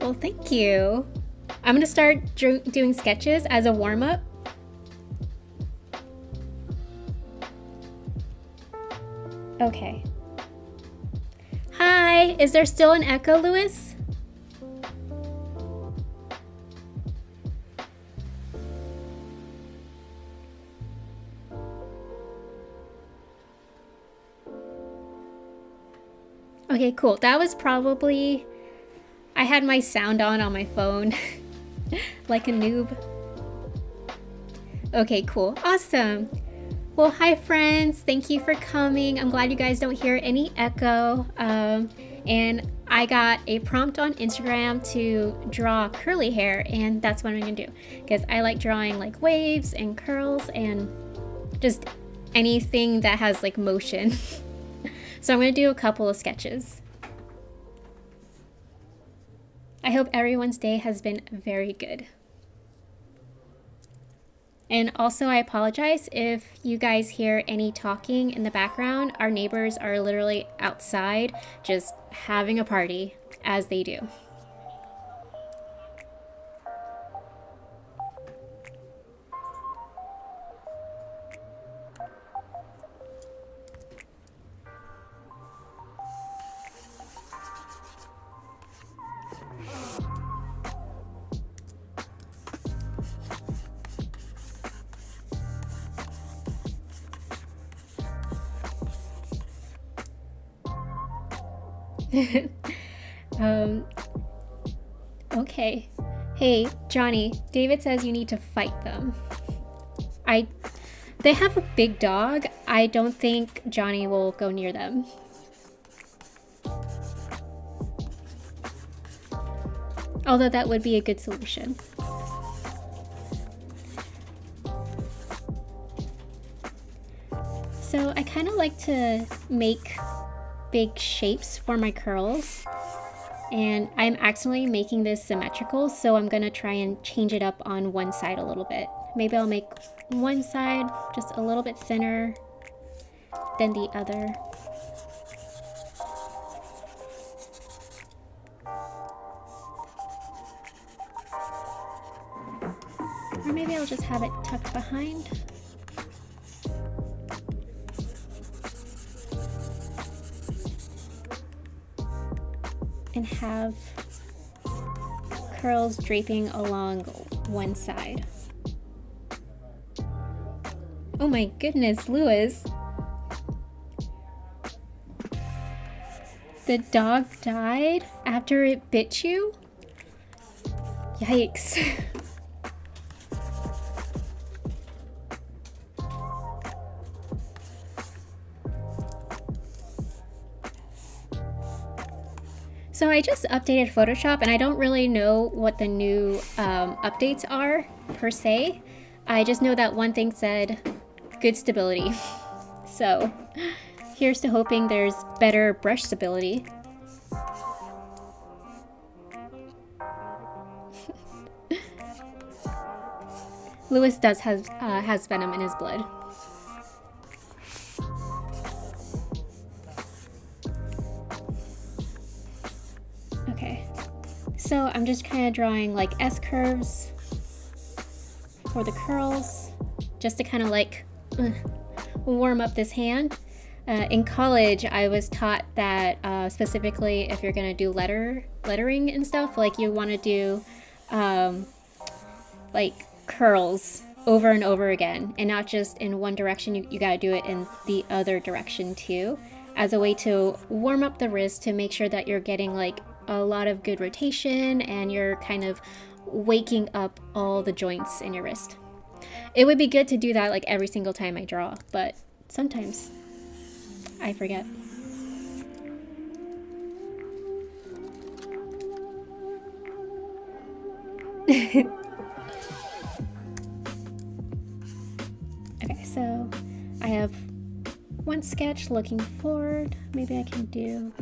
Well, thank you. I'm gonna start doing sketches as a warm-up. Okay. Hi, is there still an echo, Lewis? Okay, cool. That was probably... I had my sound on my phone. Like a noob. Okay, cool. Awesome. Well, hi friends. Thank you for coming. I'm glad you guys don't hear any echo. And I got a prompt on Instagram to draw curly hair, and that's what I'm gonna do. Because I like drawing like waves and curls and just anything that has like motion. So I'm gonna do a couple of sketches. I hope everyone's day has been very good. And also I apologize if you guys hear any talking in the background. Our neighbors are literally outside just having a party, as they do. Okay. Hey, Johnny, David says you need to fight them. They have a big dog. I don't think Johnny will go near them. Although that would be a good solution. So I kind of like to make big shapes for my curls, and I'm accidentally making this symmetrical, so I'm gonna try and change it up on one side a little bit. Maybe I'll make one side just a little bit thinner than the other. Or maybe I'll just have it tucked behind. And have curls draping along one side. Oh my goodness, Lewis. The dog died after it bit you? Yikes. So I just updated Photoshop, and I don't really know what the new updates are per se. I just know that one thing said good stability. So here's to hoping there's better brush stability. Lewis does has venom in his blood. Okay, so I'm just kind of drawing like S curves for the curls, just to kind of like warm up this hand. In college, I was taught that specifically if you're gonna do lettering and stuff, like you want to do like curls over and over again, and not just in one direction. You gotta do it in the other direction too, as a way to warm up the wrist, to make sure that you're getting like a lot of good rotation and you're kind of waking up all the joints in your wrist. It would be good to do that like every single time I draw, but sometimes I forget. Okay, so I have one sketch looking forward. Maybe I can do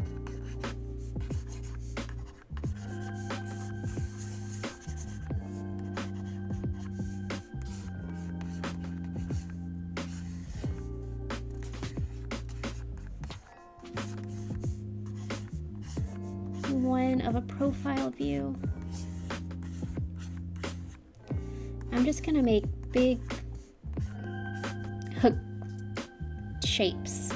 one of a profile view. I'm just gonna make big hook shapes.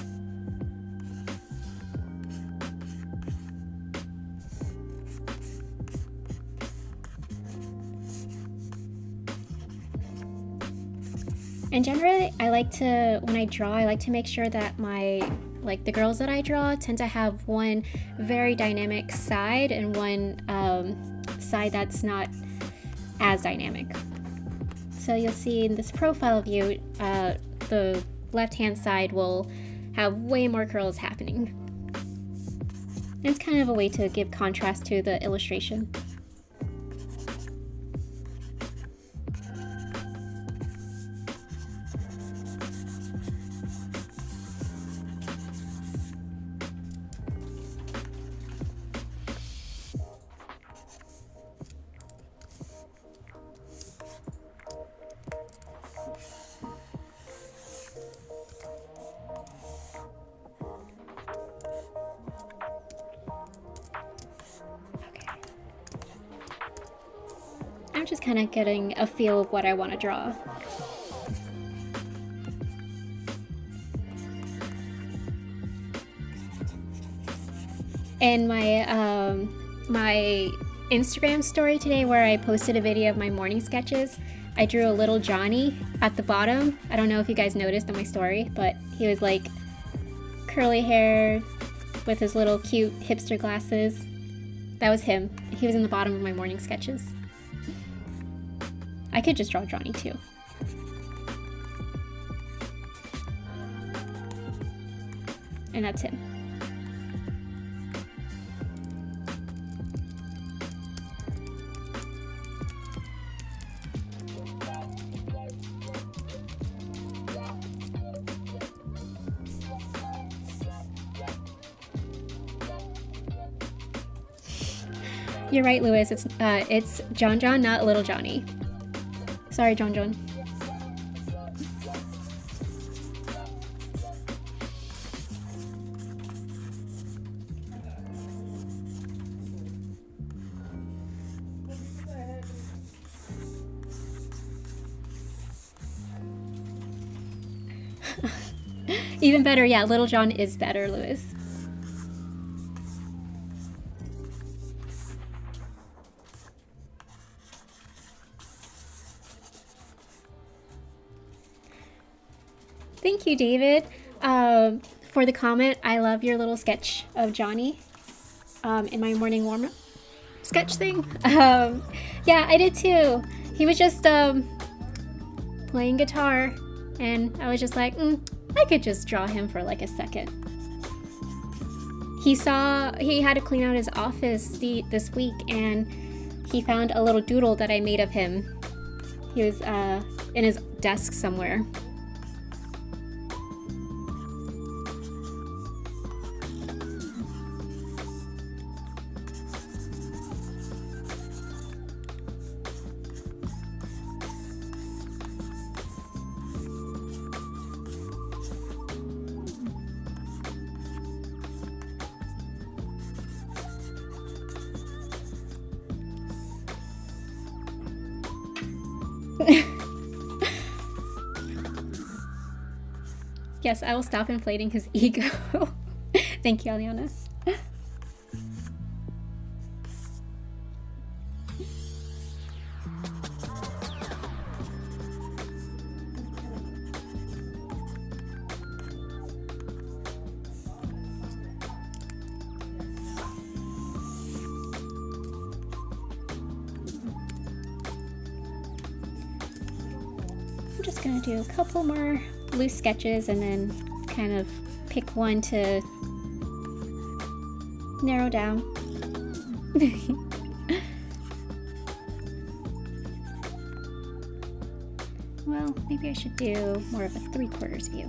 And generally, I like to, when I draw, I like to make sure that the girls that I draw tend to have one very dynamic side and one side that's not as dynamic. So you'll see in this profile view, the left-hand side will have way more curls happening. And it's kind of a way to give contrast to the illustration. I'm just kind of getting a feel of what I want to draw. And my Instagram story today, where I posted a video of my morning sketches, I drew a little Johnny at the bottom. I don't know if you guys noticed on my story, but he was like curly hair with his little cute hipster glasses. That was him. He was in the bottom of my morning sketches. I could just draw Johnny too. And that's him. You're right, Lewis. It's John John, not Little Johnny. Sorry, John John. Even better, yeah, Little John is better, Lewis. Thank you, David, for the comment. I love your little sketch of Johnny in my morning warm-up sketch thing. Yeah, I did too. He was just playing guitar, and I was just like, I could just draw him for like a second. He had to clean out his office this week, and he found a little doodle that I made of him. He was in his desk somewhere. Yes, I will stop inflating his ego. Thank you, Aliana. I'm just gonna do a couple more loose sketches and then kind of pick one to narrow down. Well, maybe I should do more of a 3/4 view.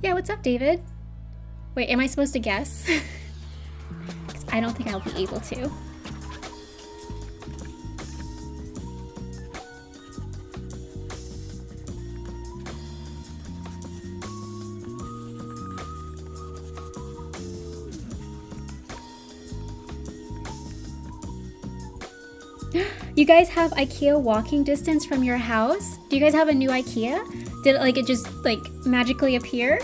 Yeah, what's up, David? Wait, am I supposed to guess? 'Cause I don't think I'll be able to. You guys have IKEA walking distance from your house? Do you guys have a new IKEA? Did it just magically appear?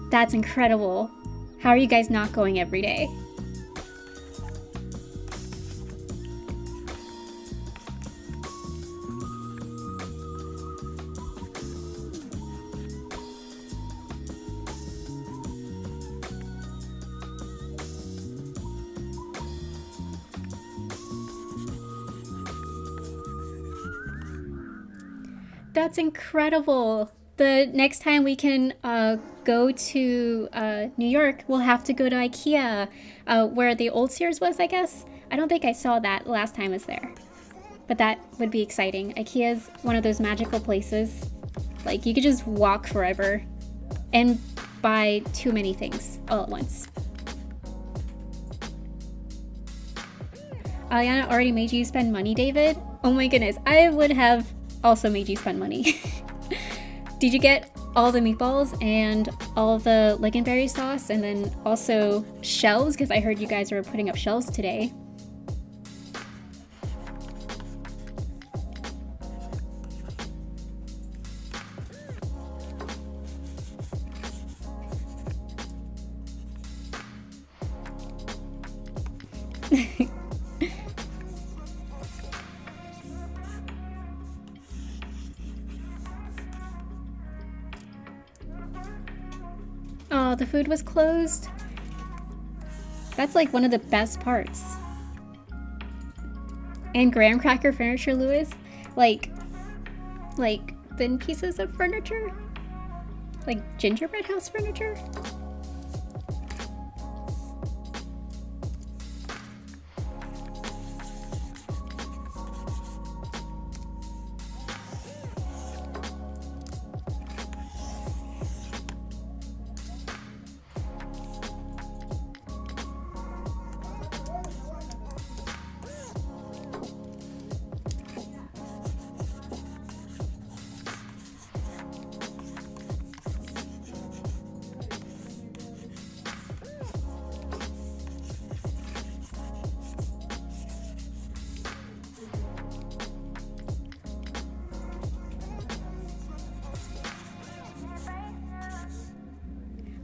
That's incredible. How are you guys not going every day? That's incredible. The next time we can go to New York, we'll have to go to IKEA, where the old Sears was, I guess. I don't think I saw that last time I was there. But that would be exciting. IKEA's one of those magical places. Like, you could just walk forever and buy too many things all at once. Aliana already made you spend money, David? Oh my goodness, I would have also made you spend money. Did you get all the meatballs and all the lingonberry sauce and then also shelves? Because I heard you guys were putting up shelves today. Oh, the food was closed? That's like one of the best parts. And graham cracker furniture, Lewis? Like thin pieces of furniture? Like gingerbread house furniture?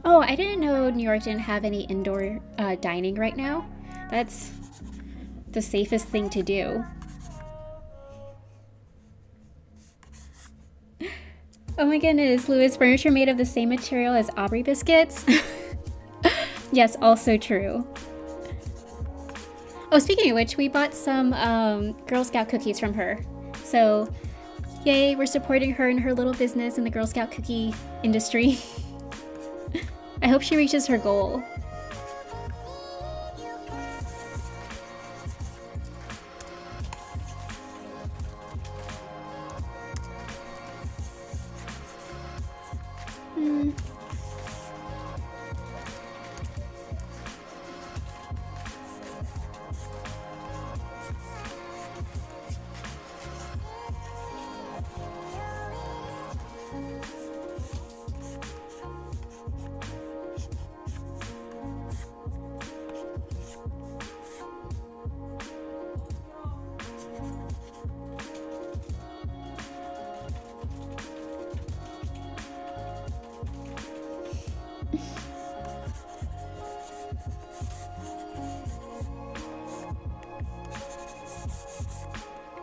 Oh, I didn't know New York didn't have any indoor dining right now. That's the safest thing to do. Oh my goodness, Lewis, furniture made of the same material as Aubrey biscuits? Yes, also true. Oh, speaking of which, we bought some Girl Scout cookies from her. So, yay, we're supporting her in her little business in the Girl Scout cookie industry. I hope she reaches her goal.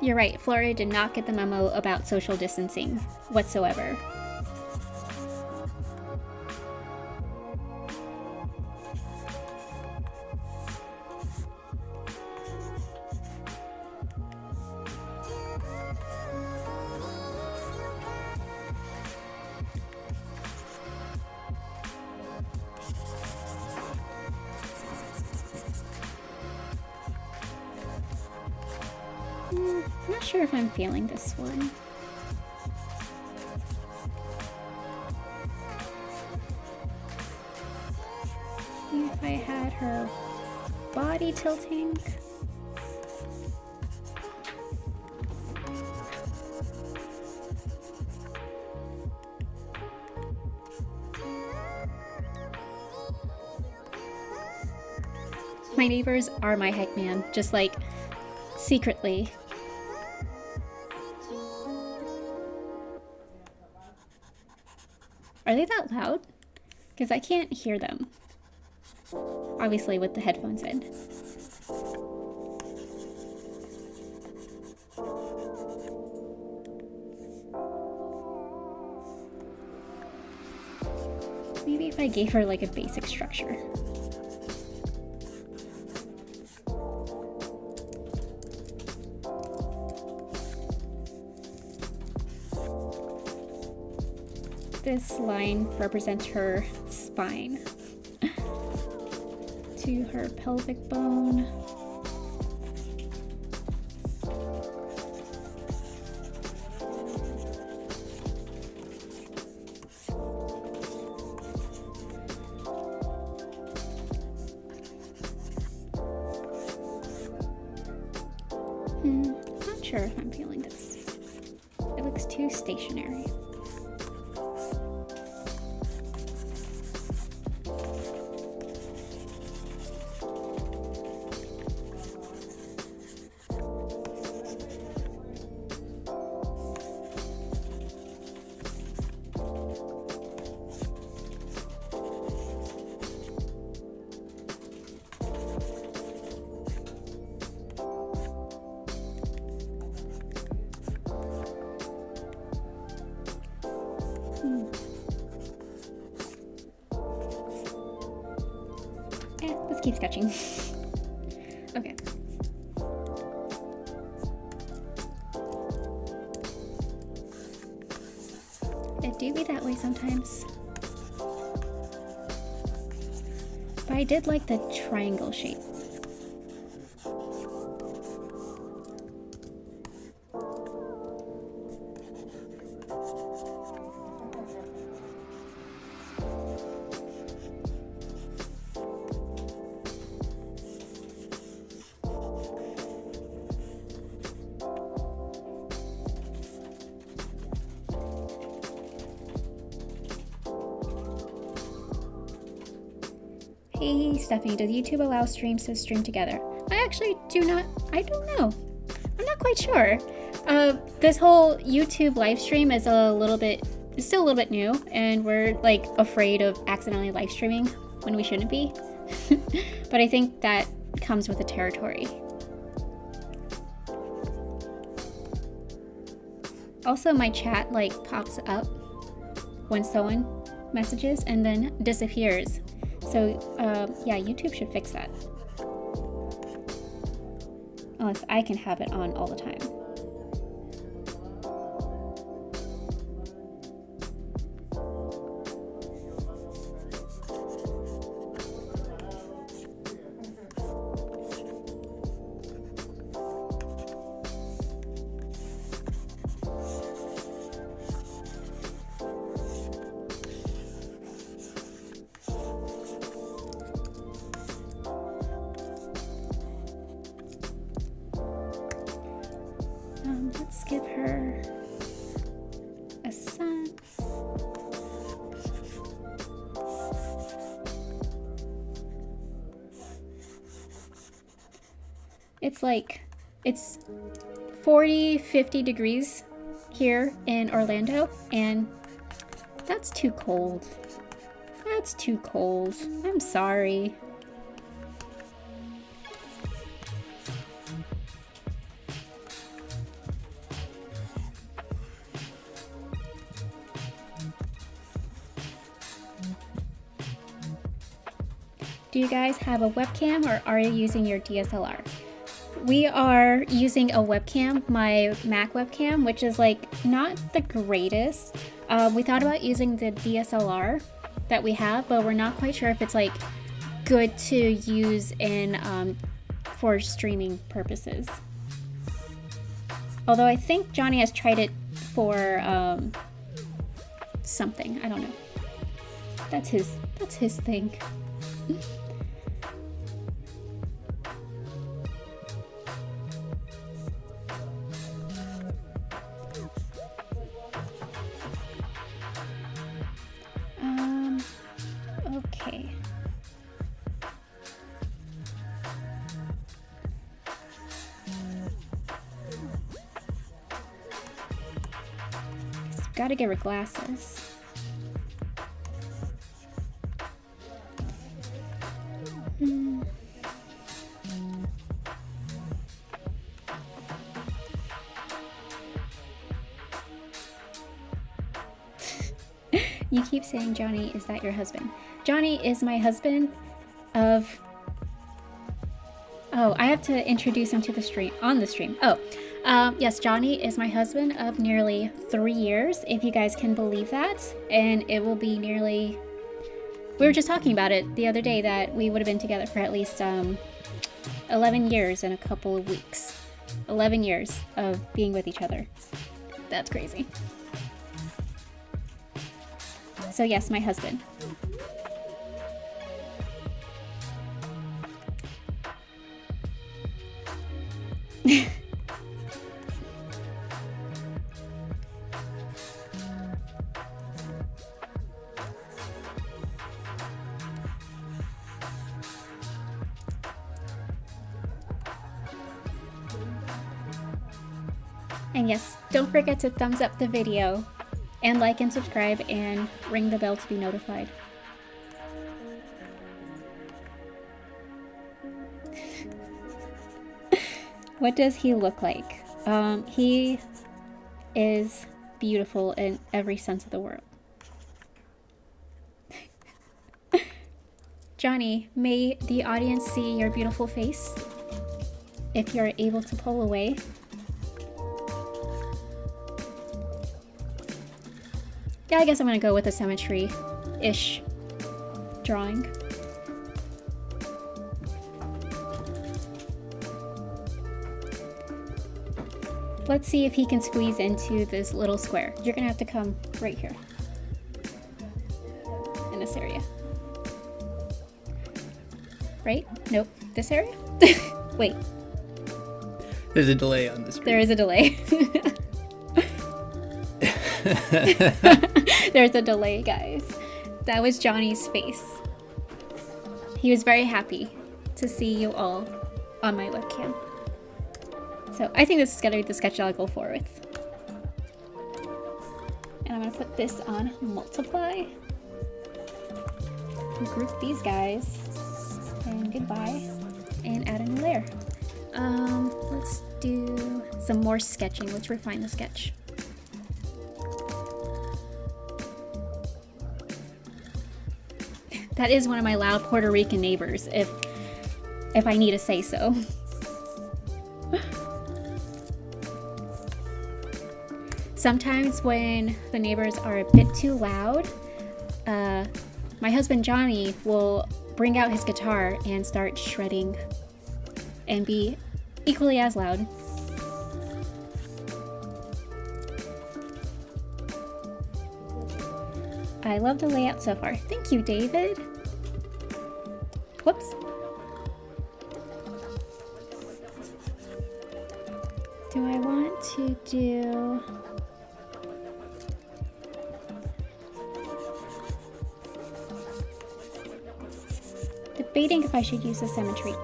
You're right, Florida did not get the memo about social distancing whatsoever. I'm not sure if I'm feeling this one. I had her body tilting. My neighbors are my hype man, just like secretly. Are they that loud? Because I can't hear them. Obviously with the headphones in. Maybe if I gave her like a basic structure. This line represents her spine to her pelvic bone. Not sure if I'm feeling this. It looks too stationary. Let's keep sketching. Okay. It do be that way sometimes. But I did like the triangle shape. Hey Stephanie, does YouTube allow streams to stream together? I actually I don't know. I'm not quite sure. This whole YouTube live stream is still a little bit new, and we're like afraid of accidentally live streaming when we shouldn't be. But I think that comes with the territory. Also, my chat like pops up when someone messages and then disappears. So, yeah, YouTube should fix that. Unless I can have it on all the time. Let's give her a sun. It's 40, 50 degrees here in Orlando, and that's too cold. That's too cold. I'm sorry. Do you guys have a webcam, or are you using your DSLR? We are using a webcam, my Mac webcam, which is like not the greatest. We thought about using the DSLR that we have, but we're not quite sure if it's like good to use in for streaming purposes. Although I think Johnny has tried it for something. I don't know. That's his thing. Okay. Gotta give her glasses. You keep saying, Johnny, is that your husband? Johnny is my husband of... Oh, I have to introduce him to the stream, on the stream. Oh, yes, Johnny is my husband of nearly 3 years, if you guys can believe that. And it will be nearly... We were just talking about it the other day that we would have been together for at least 11 years in a couple of weeks. 11 years of being with each other. That's crazy. So yes, my husband. And yes, don't forget to thumbs up the video and like and subscribe and ring the bell to be notified. What does he look like? He is beautiful in every sense of the word. Johnny, may the audience see your beautiful face if you're able to pull away. Yeah, I guess I'm gonna go with a symmetry-ish drawing. Let's see if he can squeeze into this little square. You're gonna have to come right here. In this area. Right? Nope. This area? Wait. There's a delay on the screen. There is a delay. There's a delay, guys. That was Johnny's face. He was very happy to see you all on my webcam. So I think this is gonna be the sketch I'll go forward with. And I'm gonna put this on multiply. Group these guys. And goodbye. And add a new layer. Let's do some more sketching. Let's refine the sketch. That is one of my loud Puerto Rican neighbors, if I need to say so. Sometimes when the neighbors are a bit too loud, my husband Johnny will bring out his guitar and start shredding and be equally as loud. I love the layout so far. Thank you, David. Whoops. Do I want to do... Debating if I should use the symmetry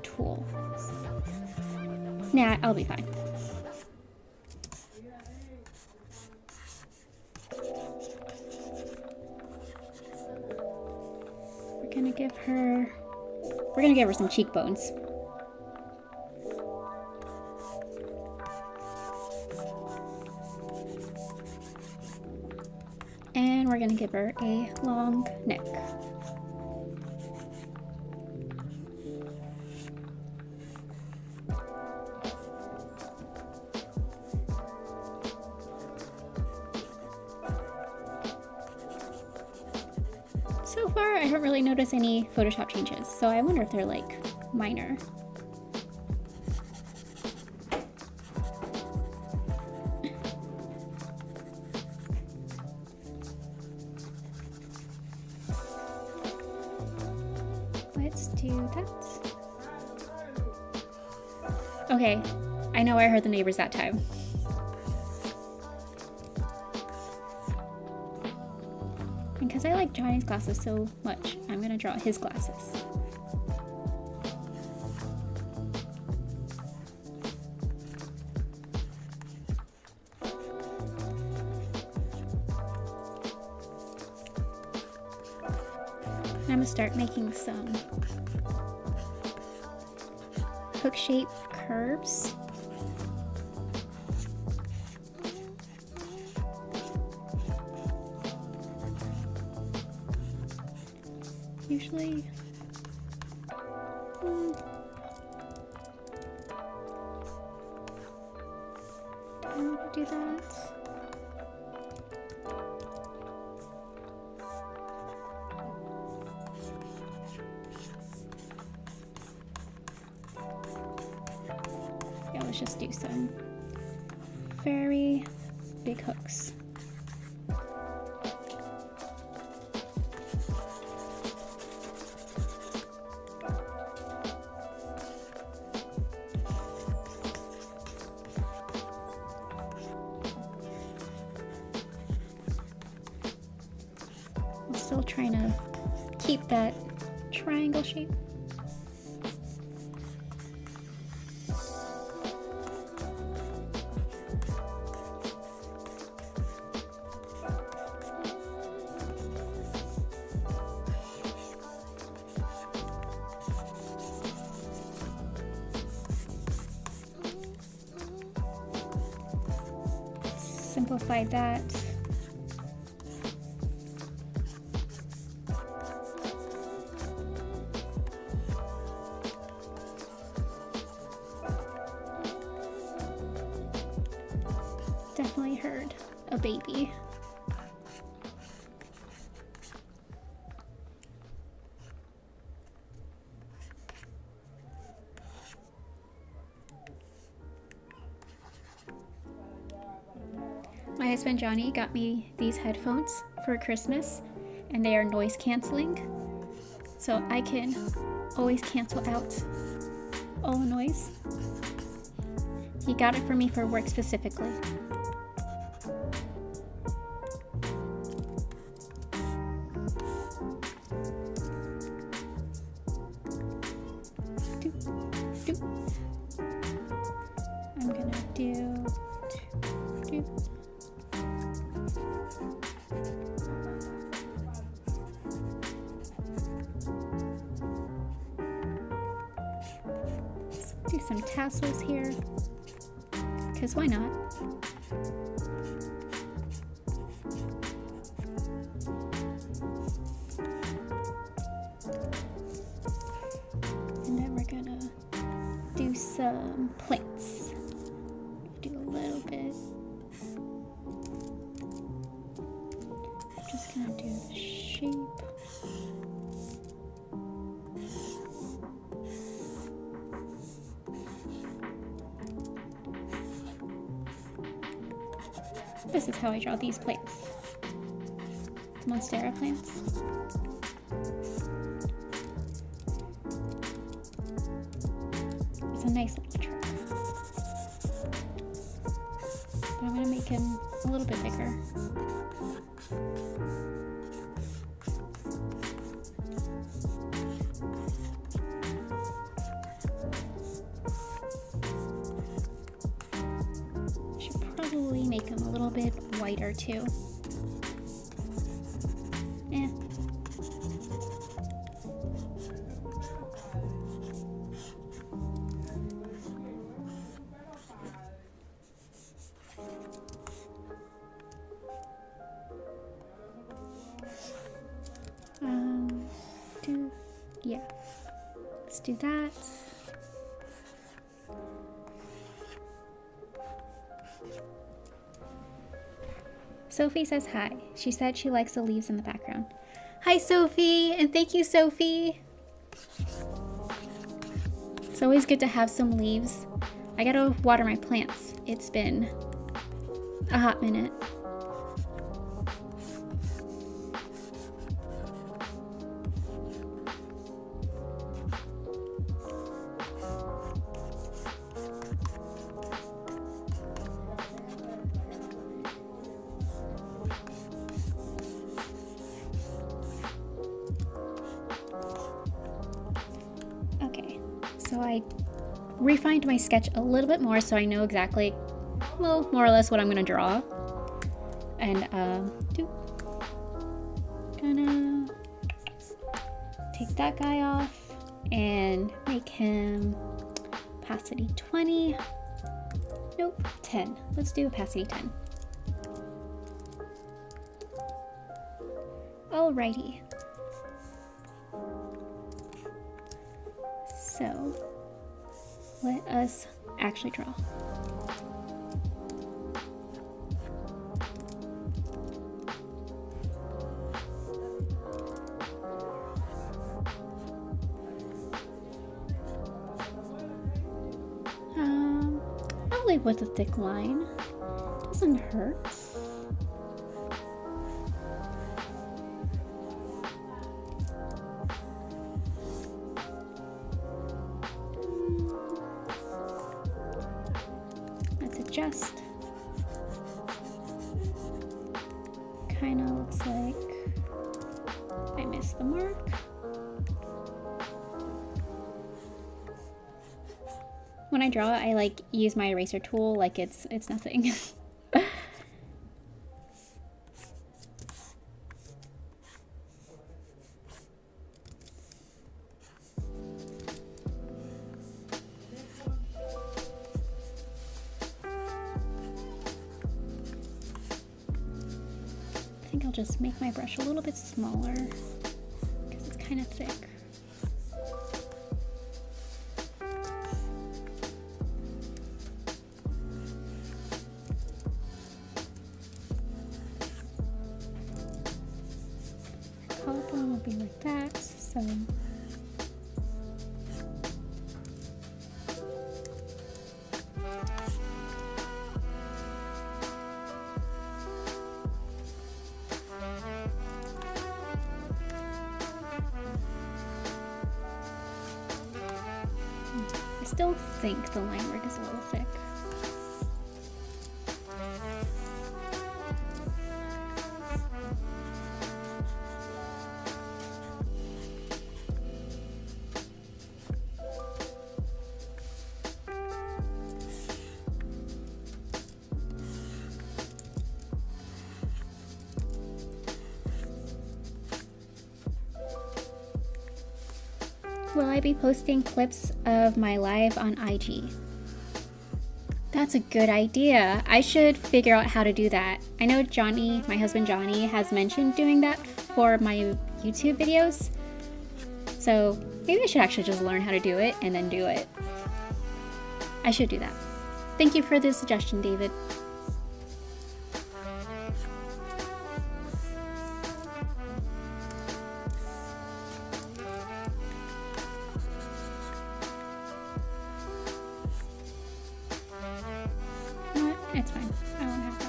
tool. Nah, I'll be fine. We're gonna give her some cheekbones. And we're gonna give her a long neck. So far, I haven't really noticed any Photoshop changes, so I wonder if they're like minor. Let's do that. Okay, I know I heard the neighbors that time. And because I like Johnny's glasses so much, I'm gonna draw his glasses. I'm gonna start making some hook-shaped curves. Usually, I don't want to do that. Yeah, let's just do some very big hooks. I'm still trying to keep that triangle shape. Simplify that. Definitely heard a baby. My husband Johnny got me these headphones for Christmas, and they are noise canceling, so I can always cancel out all the noise. He got it for me for work specifically. I'm gonna do. Do some tassels here, because why not? And then we're gonna do some plants. Do a little bit. I'm just gonna do the shape. This is how I draw these plants. Monstera plants. It's a nice little tree. But I'm gonna make him a little bit bigger. Probably make them a little bit whiter too. Eh. Yeah. Let's do that. Sophie says hi. She said she likes the leaves in the background. Hi, Sophie, and thank you, Sophie. It's always good to have some leaves. I gotta water my plants. It's been a hot minute. So I refined my sketch a little bit more so I know exactly, well, more or less what I'm gonna draw. And gonna take that guy off and make him opacity 20. Nope, 10. Let's do opacity 10. Alrighty. So let us actually draw. Probably with a thick line. Doesn't hurt. Let's adjust. Kinda looks like I missed the mark. When I draw, I like use my eraser tool like it's nothing. I think I'll just make my brush a little bit smaller because it's kind of thick. Collarbone will be like that, so I still think the line work is a little thick. Will I be posting clips of my live on IG? That's a good idea. I should figure out how to do that. I know Johnny, my husband Johnny, has mentioned doing that for my YouTube videos. So maybe I should actually just learn how to do it and then do it. I should do that. Thank you for the suggestion, David. It's fine. I won't have that.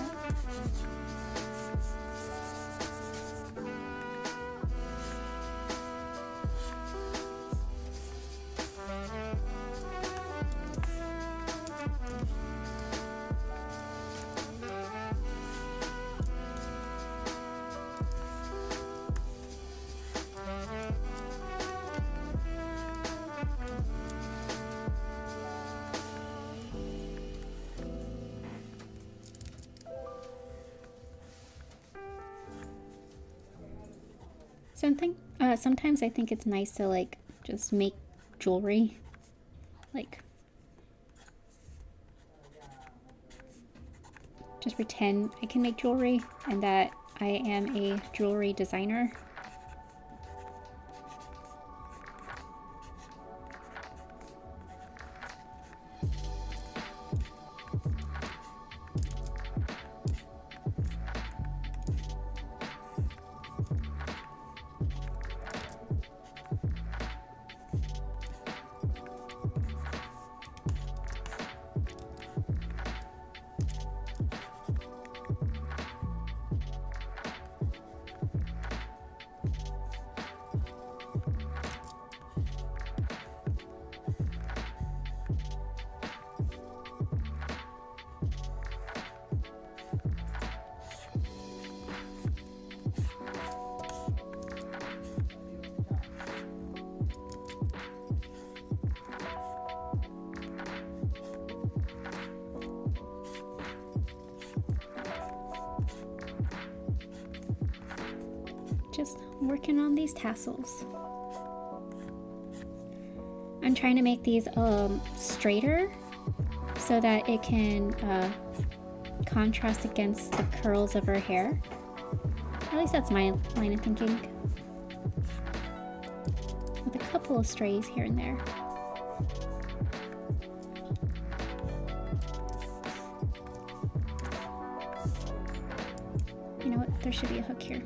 Sometimes I think it's nice to like just make jewelry, like just pretend I can make jewelry and that I am a jewelry designer. Just working on these tassels. I'm trying to make these straighter so that it can contrast against the curls of her hair. At least that's my line of thinking. With a couple of strays here and there. You know what? There should be a hook here.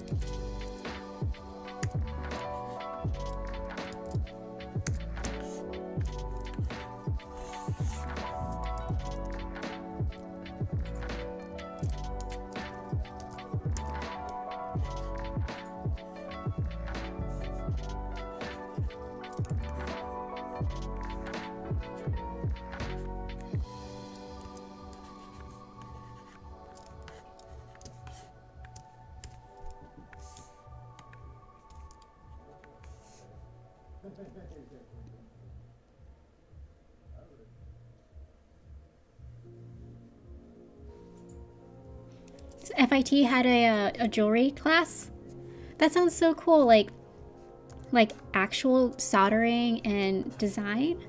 So FIT had a jewelry class. That sounds so cool. Like actual soldering and design.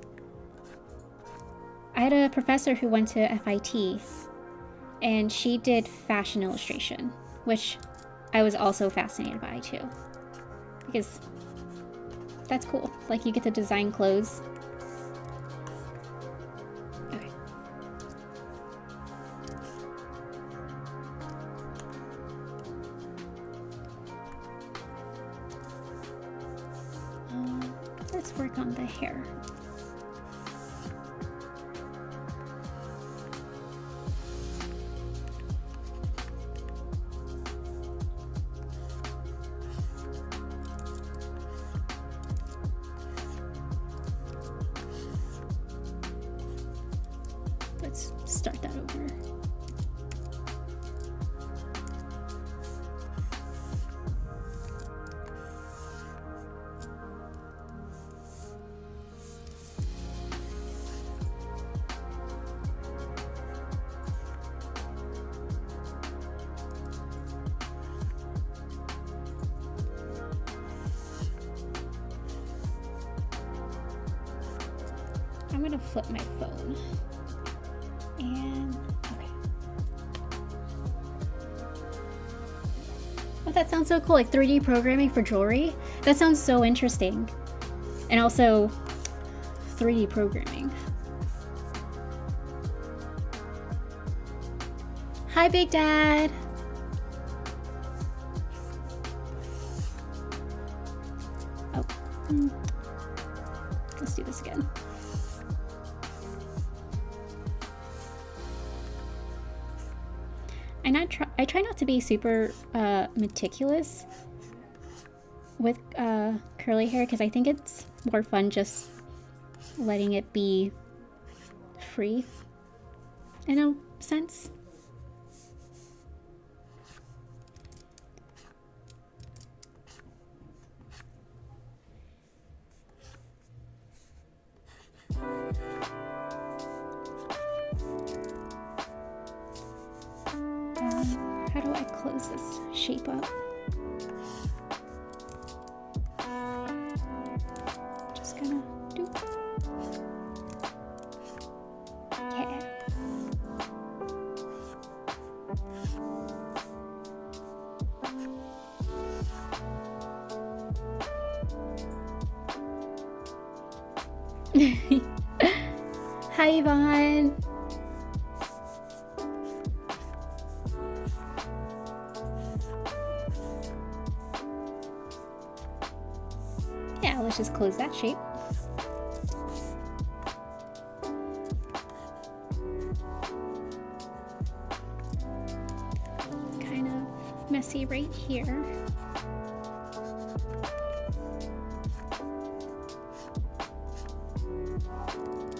I had a professor who went to FIT, and she did fashion illustration, which I was also fascinated by too, because that's cool. Like, you get to design clothes. Okay. Let's work on the hair. Let's start that over. I'm gonna flip my phone. And okay. Oh, that sounds so cool, like 3D programming for jewelry. That sounds so interesting. And also 3D programming. Hi, Big Dad. Oh, let's do this again. I try not to be super meticulous with curly hair, because I think it's more fun just letting it be free in a sense. How do I close this shape up? Just gonna do. Yeah. Hi, Yvonne. Yeah, let's just close that shape. Kind of messy right here.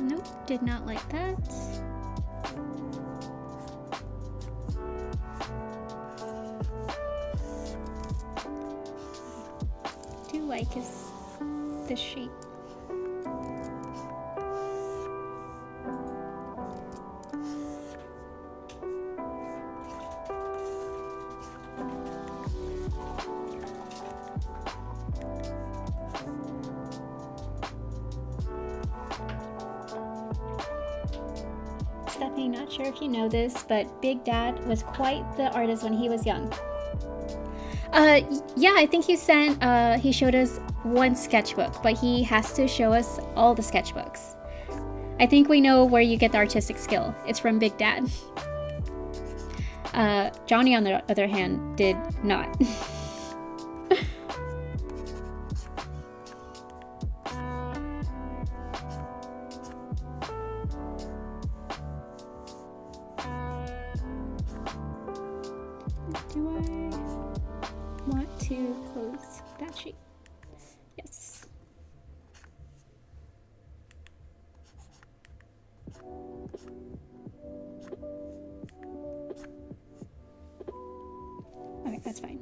Nope, did not like that. Do like this shape. I'm not sure if you know this, but Big Dad was quite the artist when he was young. Yeah, I think he showed us one sketchbook, but he has to show us all the sketchbooks. I think we know where you get the artistic skill. It's from Big Dad. Johnny, on the other hand, did not. Do I want to close that sheet? Yes. Okay, that's fine.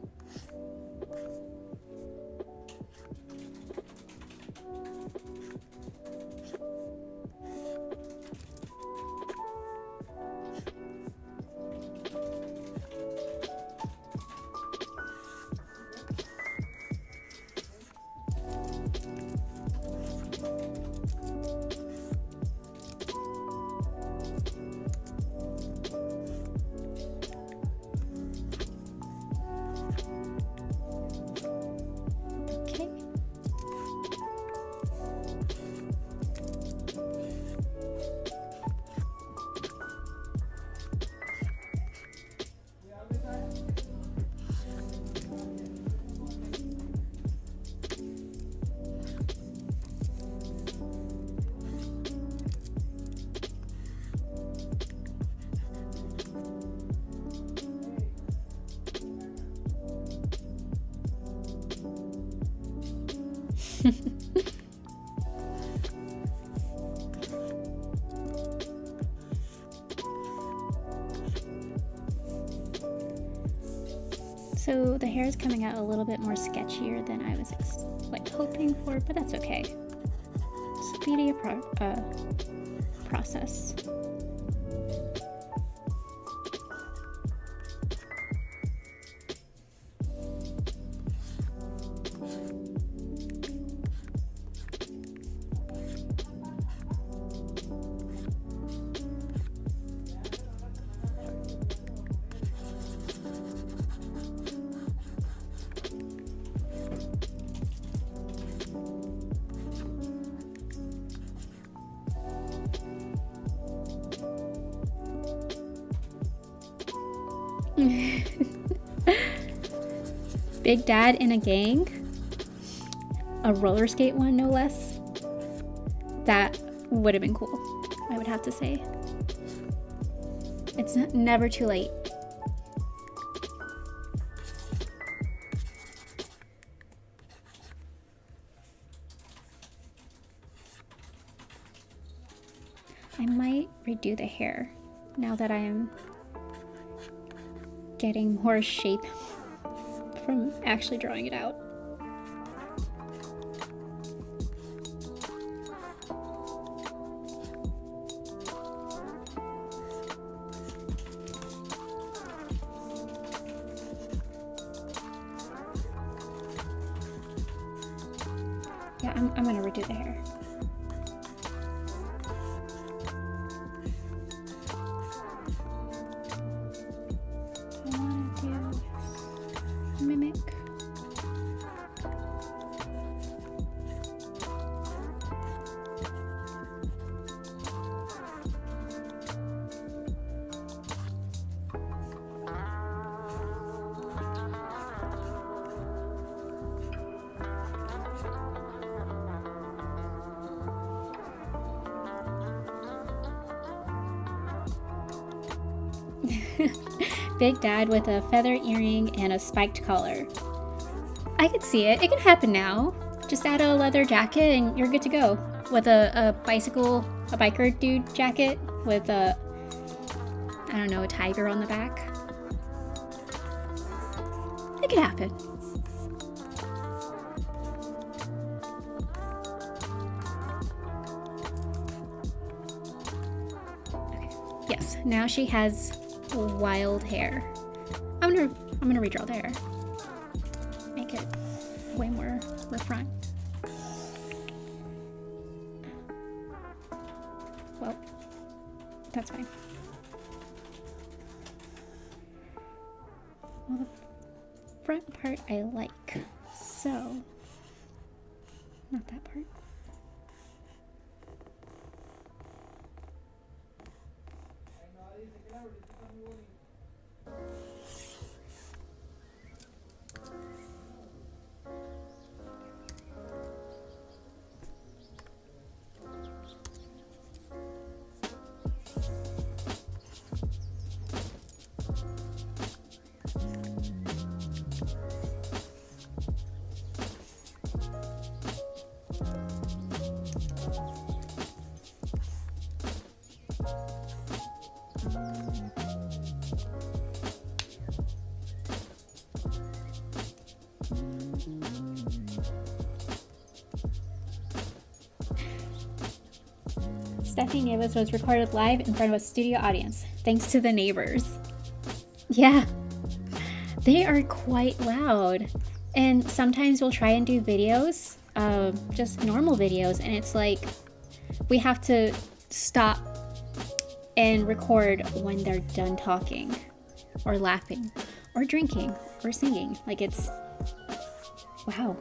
Okay. So the hair is coming out a little bit more sketchier than I was hoping for, but that's okay. Speedy process. Big Dad in a gang, a roller skate one no less. That would have been cool, I would have to say. It's never too late. I might redo the hair now that I am getting more shape from actually drawing it out. Yeah, I'm gonna redo the hair. Mimic. Big Dad with a feather earring and a spiked collar. I could see it. It can happen now. Just add a leather jacket and you're good to go. With a biker dude jacket with a, I don't know, a tiger on the back. It can happen. Okay. Yes, now she has wild hair. I'm gonna redraw the hair. Make it way more refined. Well, that's fine. front part I like. So, not that part. Stephanie Nieves was recorded live in front of a studio audience, thanks to the neighbors. Yeah, they are quite loud. And sometimes we'll try and do videos, just normal videos, and it's like we have to stop and record when they're done talking, or laughing, or drinking, or singing. Like, it's, wow.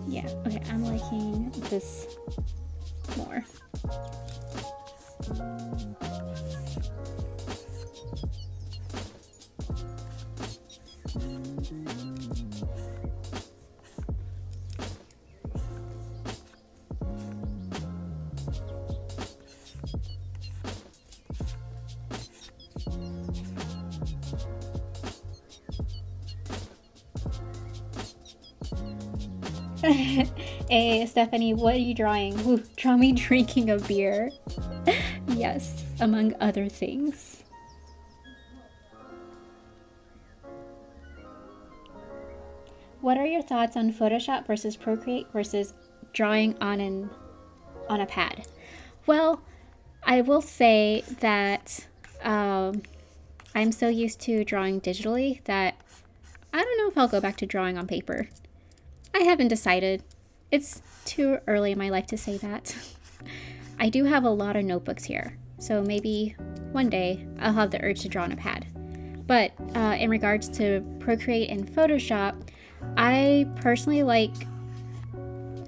Yeah, okay, I'm liking this more. Hey, Stephanie, what are you drawing? Ooh, draw me drinking a beer. Yes, among other things. What are your thoughts on Photoshop versus Procreate versus drawing on a pad? Well, I will say that I'm so used to drawing digitally that I don't know if I'll go back to drawing on paper. I haven't decided. It's too early in my life to say that. I do have a lot of notebooks here, so maybe one day I'll have the urge to draw on a pad. But in regards to Procreate and Photoshop, I personally like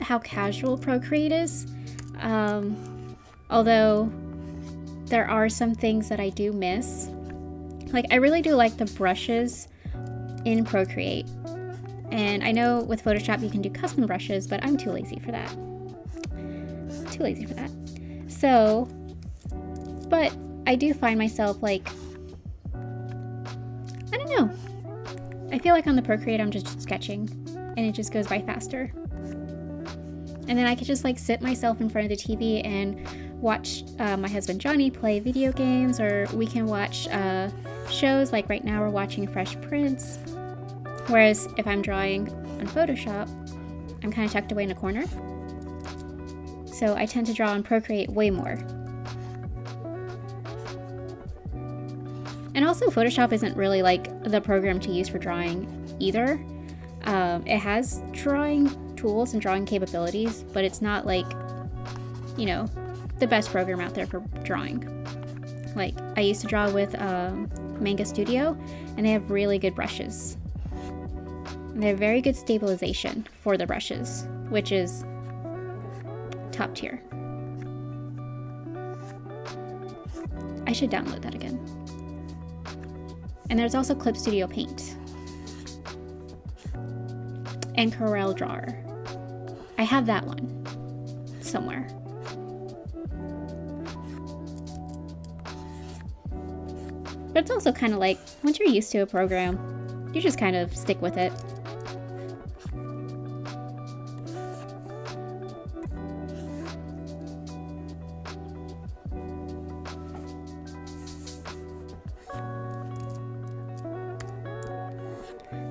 how casual Procreate is. Although there are some things that I do miss. Like, I really do like the brushes in Procreate. And I know with Photoshop you can do custom brushes, but I'm too lazy for that. So, but I do find myself like, I don't know. I feel like on the Procreate I'm just sketching and it just goes by faster. And then I could just like sit myself in front of the TV and watch my husband Johnny play video games, or we can watch shows. Like right now we're watching Fresh Prince. Whereas if I'm drawing on Photoshop, I'm kind of tucked away in a corner. So I tend to draw on Procreate way more. And also Photoshop isn't really like the program to use for drawing either. It has drawing tools and drawing capabilities, but it's not like, you know, the best program out there for drawing. Like, I used to draw with Manga Studio, and they have really good brushes. And they have very good stabilization for the brushes, which is top tier. I should download that again. And there's also Clip Studio Paint and Corel Drawer. I have that one somewhere. But it's also kind of like, once you're used to a program, you just kind of stick with it.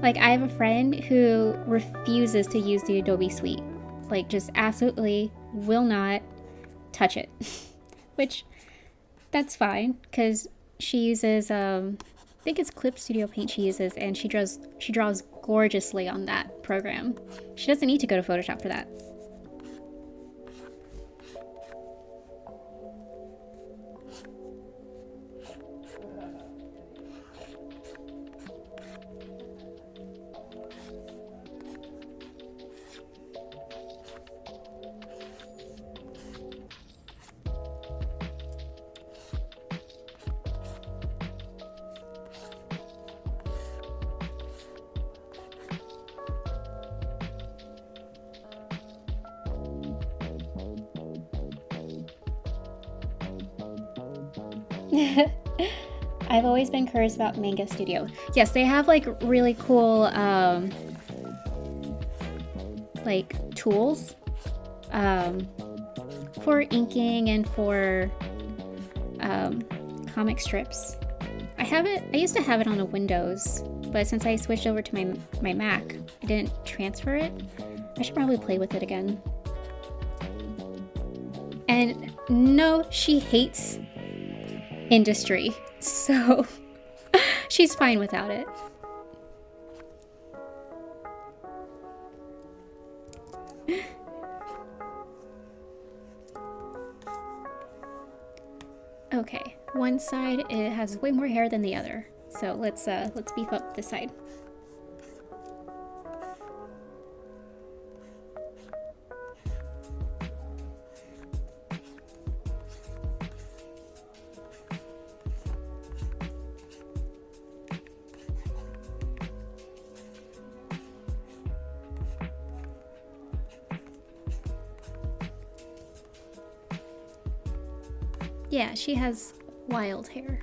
Like, I have a friend who refuses to use the Adobe Suite. Like, just absolutely will not touch it. Which, that's fine, because she uses, I think it's Clip Studio Paint she uses, and she draws gorgeously on that program. She doesn't need to go to Photoshop for that. I've always been curious about Manga Studio. Yes, they have like really cool like tools for inking and for comic strips. I used to have it on a Windows, but since I switched over to my Mac, I didn't transfer it. I should probably play with it again. And no, she hates industry, so she's fine without it. Okay, one side it has way more hair than the other, so let's beef up this side. Yeah, she has wild hair.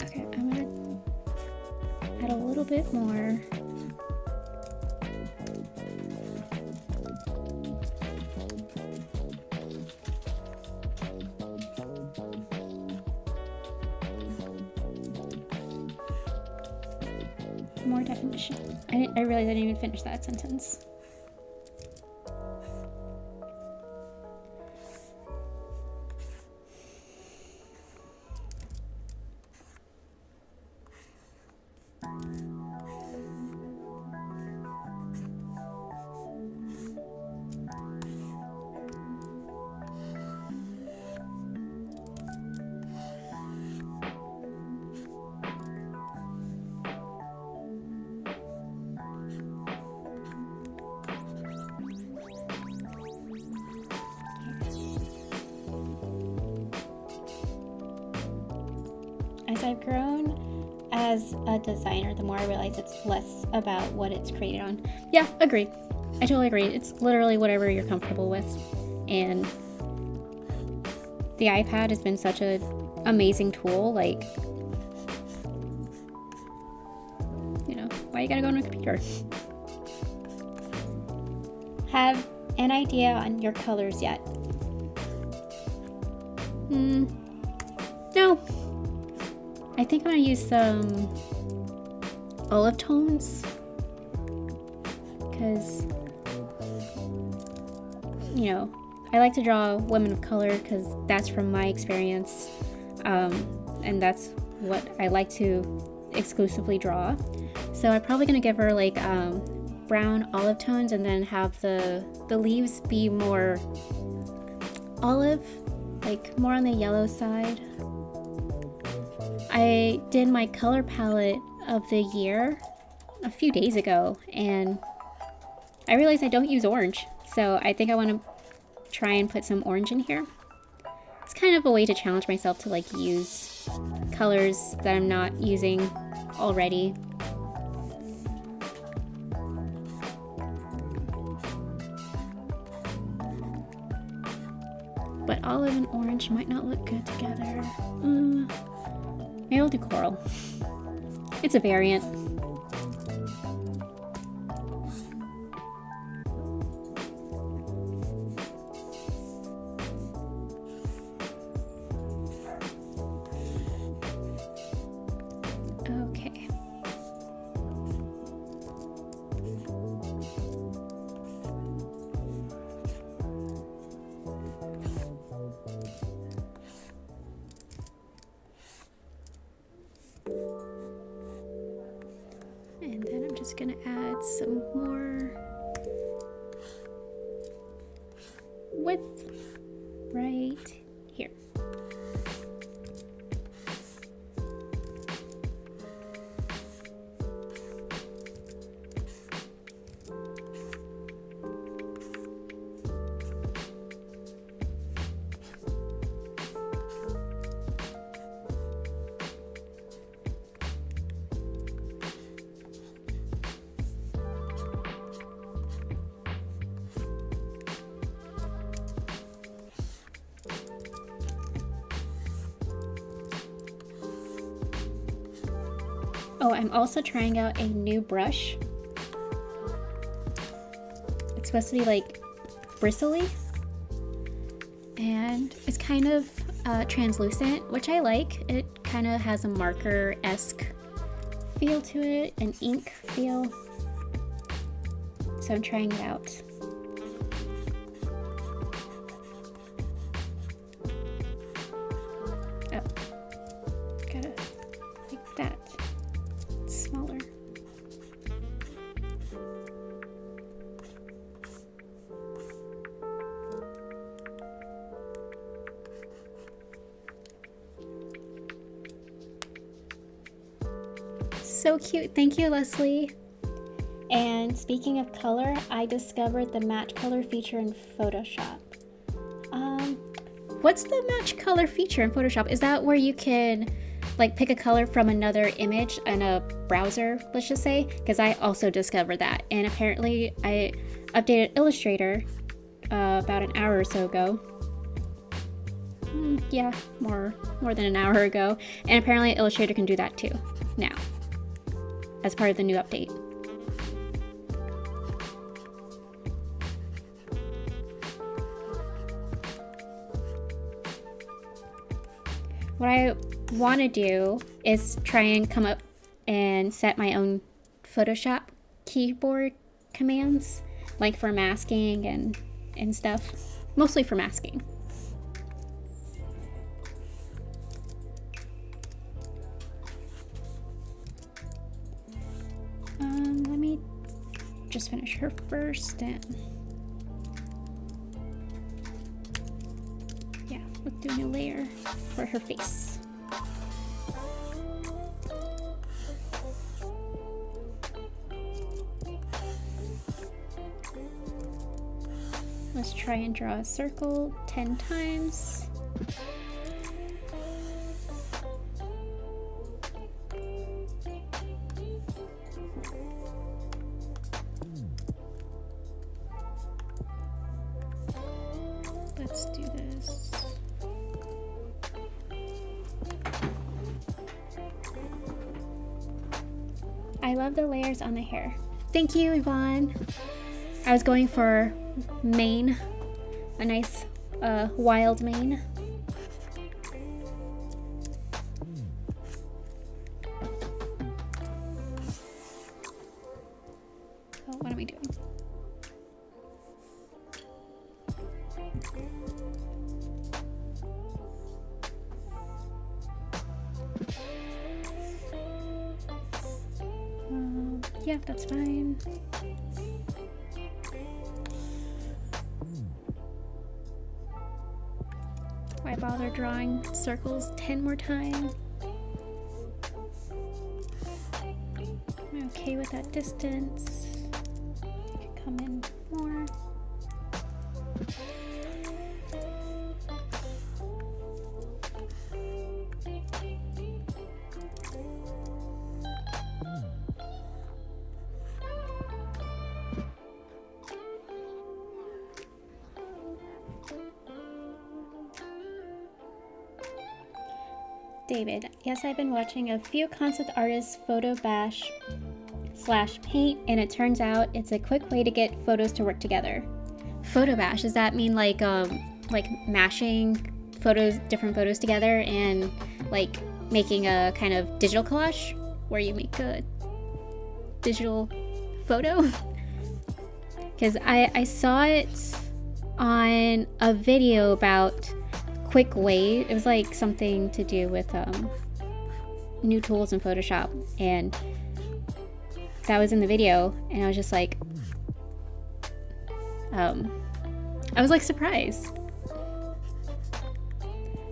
Okay, I'm gonna add a little bit more. More definition. I realized I didn't even finish that sentence. As I've grown as a designer, the more I realize it's less about what it's created on. Yeah, agreed. I totally agree. It's literally whatever you're comfortable with. And the iPad has been such an amazing tool. Like, you know, why you gotta go on a computer? Have an idea on your colors yet? No. I think I'm gonna use some olive tones because, you know, I like to draw women of color because that's from my experience, and that's what I like to exclusively draw. So I'm probably gonna give her like brown olive tones and then have the leaves be more olive, like more on the yellow side. I did my color palette of the year a few days ago, and I realized I don't use orange, so I think I want to try and put some orange in here. It's kind of a way to challenge myself to like use colors that I'm not using already. But olive and orange might not look good together. Maybe I'll do coral. It's a variant. Just gonna add some more width right here. Oh, I'm also trying out a new brush. It's supposed to be like bristly, and it's kind of translucent, which I like. It kind of has a marker-esque feel to it, an ink feel. So I'm trying it out. Oh, gotta like that. Smaller. So cute. Thank you, Leslie. And speaking of color, I discovered the match color feature in Photoshop. What's the match color feature in Photoshop? Is that where you can like pick a color from another image in a browser, let's just say? Because I also discovered that, and apparently I updated Illustrator about an hour or so ago. Yeah, more than an hour ago, and apparently Illustrator can do that too now as part of the new update. What I want to do is try and come up and set my own Photoshop keyboard commands, like for masking and stuff, mostly for masking. Let me just finish her first, and yeah, let's do a new layer for her face. Let's try and draw a circle 10 times. Let's do this. I love the layers on the hair. Thank you, Yvonne. I was going for mane, a nice wild mane. Oh, what am I doing? Yeah, that's fine. Why bother drawing circles 10 more times? I'm okay with that distance. Come in more. David, yes, I've been watching a few concept artists photo bash / paint, and it turns out it's a quick way to get photos to work together. Photo bash, does that mean like mashing photos, different photos together, and like making a kind of digital collage where you make a digital photo? Because I saw it on a video about quick way. It was like something to do with new tools in Photoshop, and that was in the video, and I was just like, I was like surprised.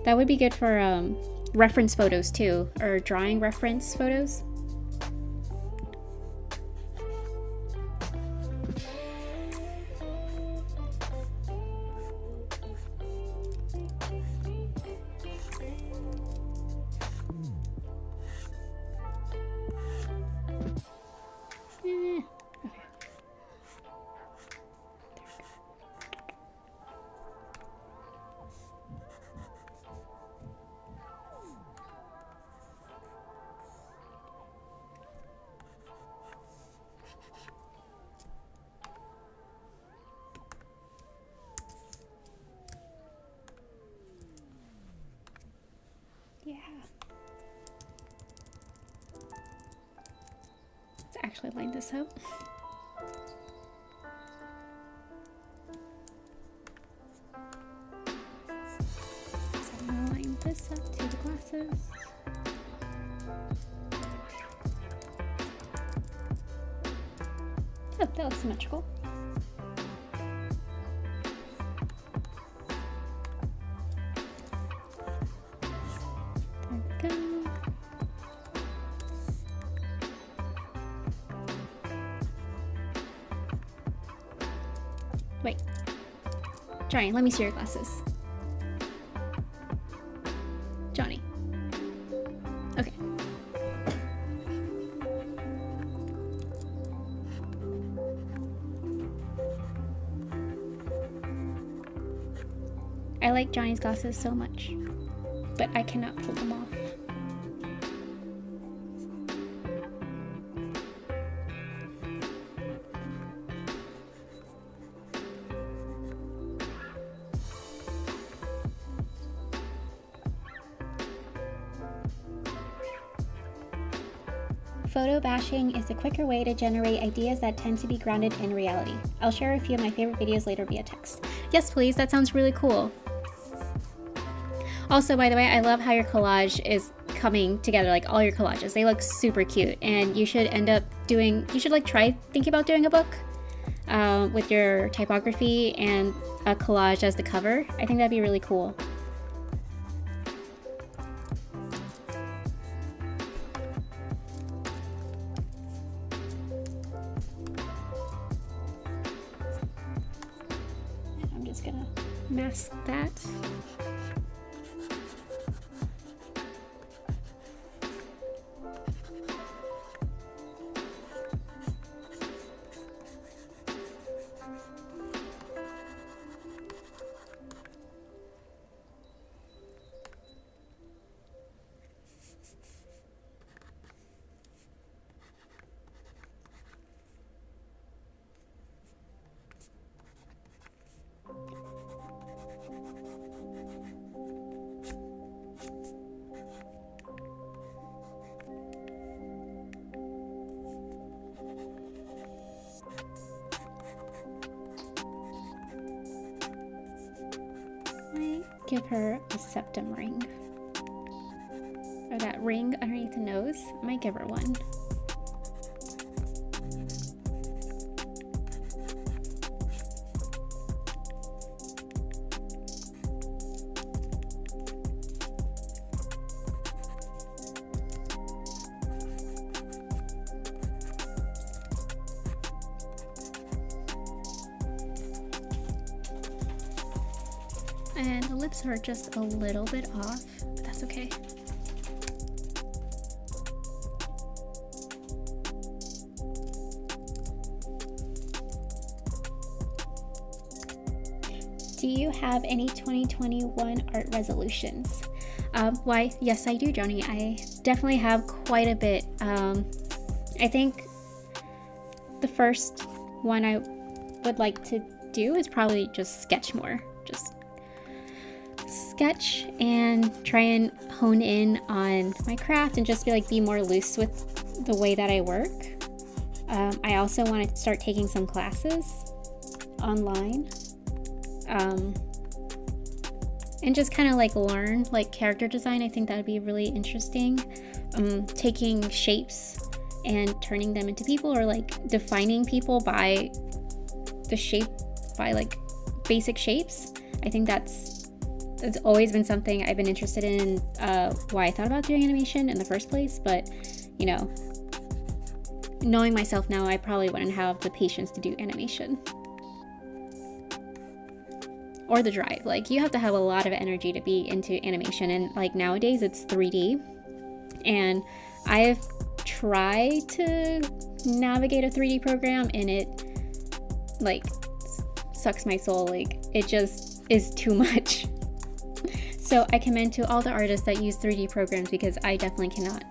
That would be good for reference photos too, or drawing reference photos. Yeah. Let's actually line this up. So I'm gonna line this up to the glasses. Oh, that looks symmetrical. There we go. Wait. Johnny, let me see your glasses. Johnny. Okay. I like Johnny's glasses so much, but I cannot pull them off. Photo bashing is a quicker way to generate ideas that tend to be grounded in reality. I'll share a few of my favorite videos later via text. Yes, please. That sounds really cool. Also, by the way, I love how your collage is coming together, like all your collages. They look super cute, and you should end up doing, you should like try thinking about doing a book with your typography and a collage as the cover. I think that'd be really cool. I'm just gonna mask that. Give her a septum ring. Or that ring underneath the nose. I might give her one. And the lips are just a little bit off, but that's okay. Do you have any 2021 art resolutions? Why, yes I do, Johnny. I definitely have quite a bit. I think the first one I would like to do is probably just sketch more. Just sketch and try and hone in on my craft and just be more loose with the way that I work. I also want to start taking some classes online and just kind of like learn like character design. I think that would be really interesting. Taking shapes and turning them into people, or like defining people by the shape, by like basic shapes. I think that's always been something I've been interested in, why I thought about doing animation in the first place. But you know, knowing myself now, I probably wouldn't have the patience to do animation or the drive. Like, you have to have a lot of energy to be into animation, and like nowadays it's 3D, and I've tried to navigate a 3D program and it like sucks my soul. Like, it just is too much. So I commend to all the artists that use 3D programs, because I definitely cannot.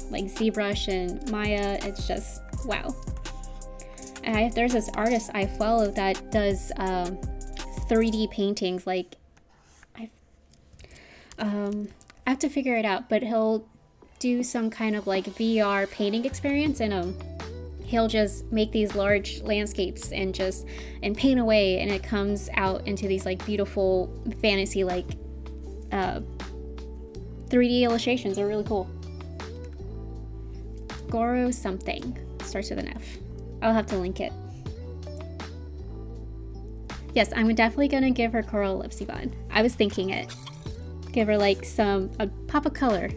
Like ZBrush and Maya, it's just wow. And there's this artist I follow that does 3D paintings. Like, I have to figure it out, but he'll do some kind of like VR painting experience, and he'll just make these large landscapes and paint away, and it comes out into these like beautiful fantasy like 3D illustrations. Are really cool. Goro something starts with an F. I'll have to link it. Yes, I'm definitely gonna give her coral lips, Yvonne. I was thinking it. Give her like a pop of color.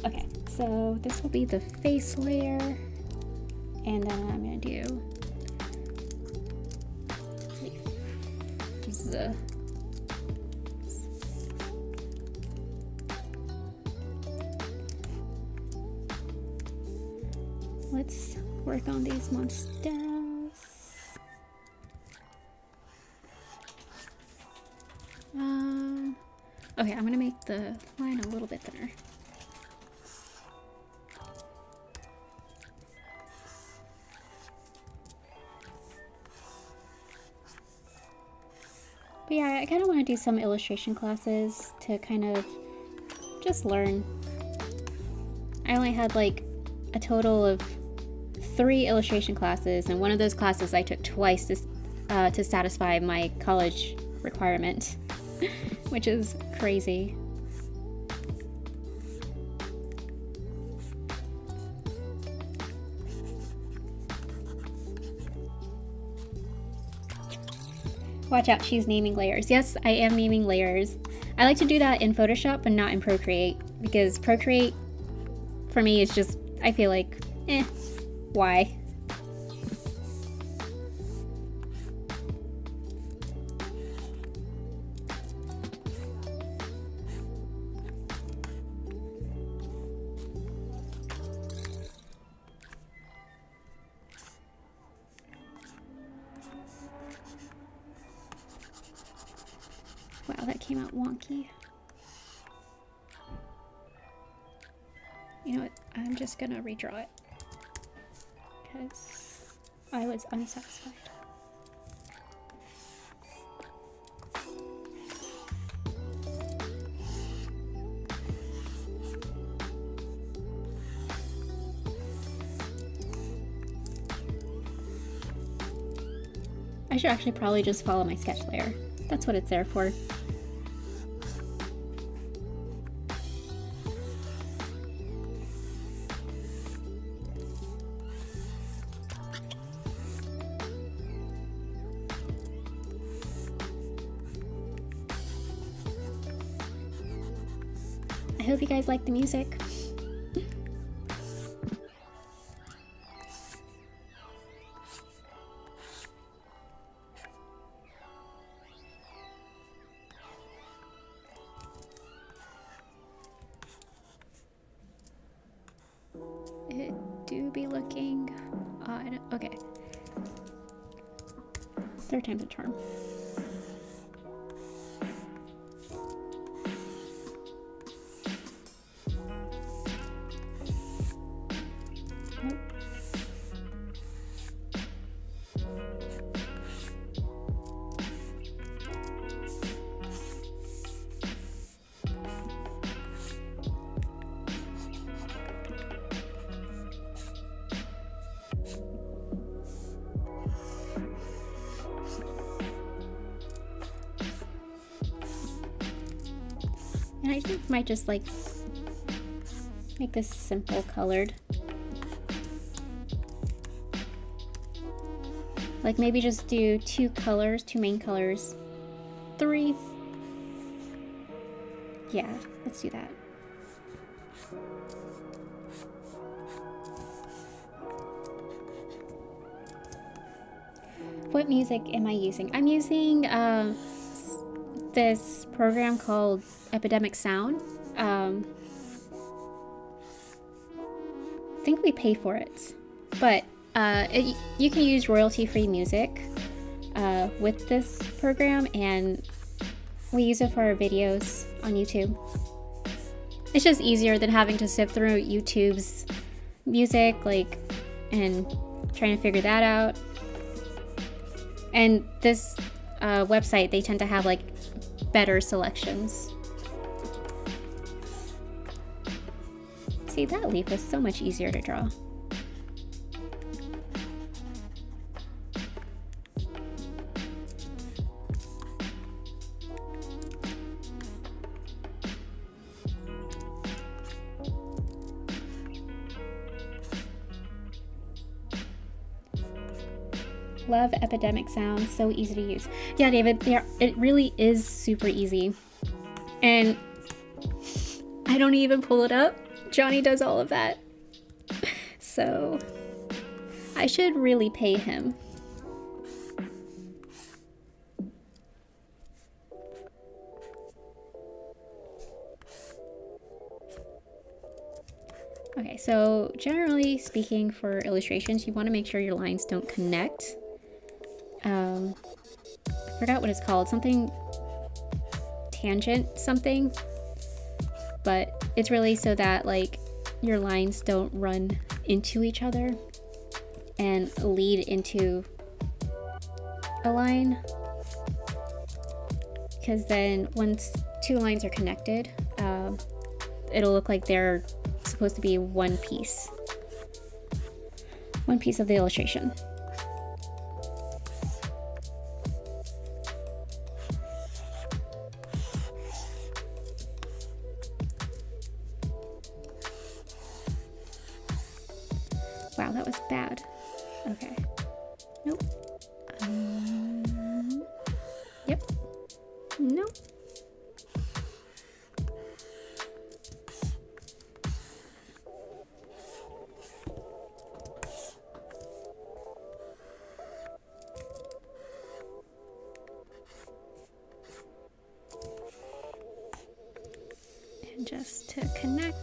Okay, so this will be the face layer, and then I'm gonna do the let's work on these monsters. Okay, I'm gonna make the line a little bit thinner. But yeah, I kind of want to do some illustration classes to kind of just learn. I only had like a total of 3 illustration classes, and one of those classes I took twice to satisfy my college requirement, which is crazy. Watch out, she's naming layers. Yes, I am naming layers. I like to do that in Photoshop, but not in Procreate, because Procreate for me is just, I feel like, why? Wow, that came out wonky. You know what? I'm just gonna redraw it, because I was unsatisfied. I should actually probably just follow my sketch layer. That's what it's there for. I hope you guys like the music. It do be looking odd. Okay. 3rd time's a charm. Nope. And I think I might just like make this simple colored Like maybe just do 2 colors, 2 main colors. 3. Yeah, let's do that. What music am I using? I'm using this program called Epidemic Sound. I think we pay for it, but you can use royalty-free music with this program, and we use it for our videos on YouTube. It's just easier than having to sift through YouTube's music, like, and trying to figure that out. And this website, they tend to have like better selections. See, that leaf was so much easier to draw. Love Epidemic Sound, so easy to use. Yeah, David, it really is super easy. And I don't even pull it up. Johnny does all of that. So I should really pay him. Okay, so generally speaking, for illustrations, you want to make sure your lines don't connect. I forgot what it's called, something tangent something, but it's really so that like your lines don't run into each other and lead into a line, because then once 2 lines are connected, it'll look like they're supposed to be one piece of the illustration. Wow, that was bad. Okay. Nope. Yep. Nope. And just to connect,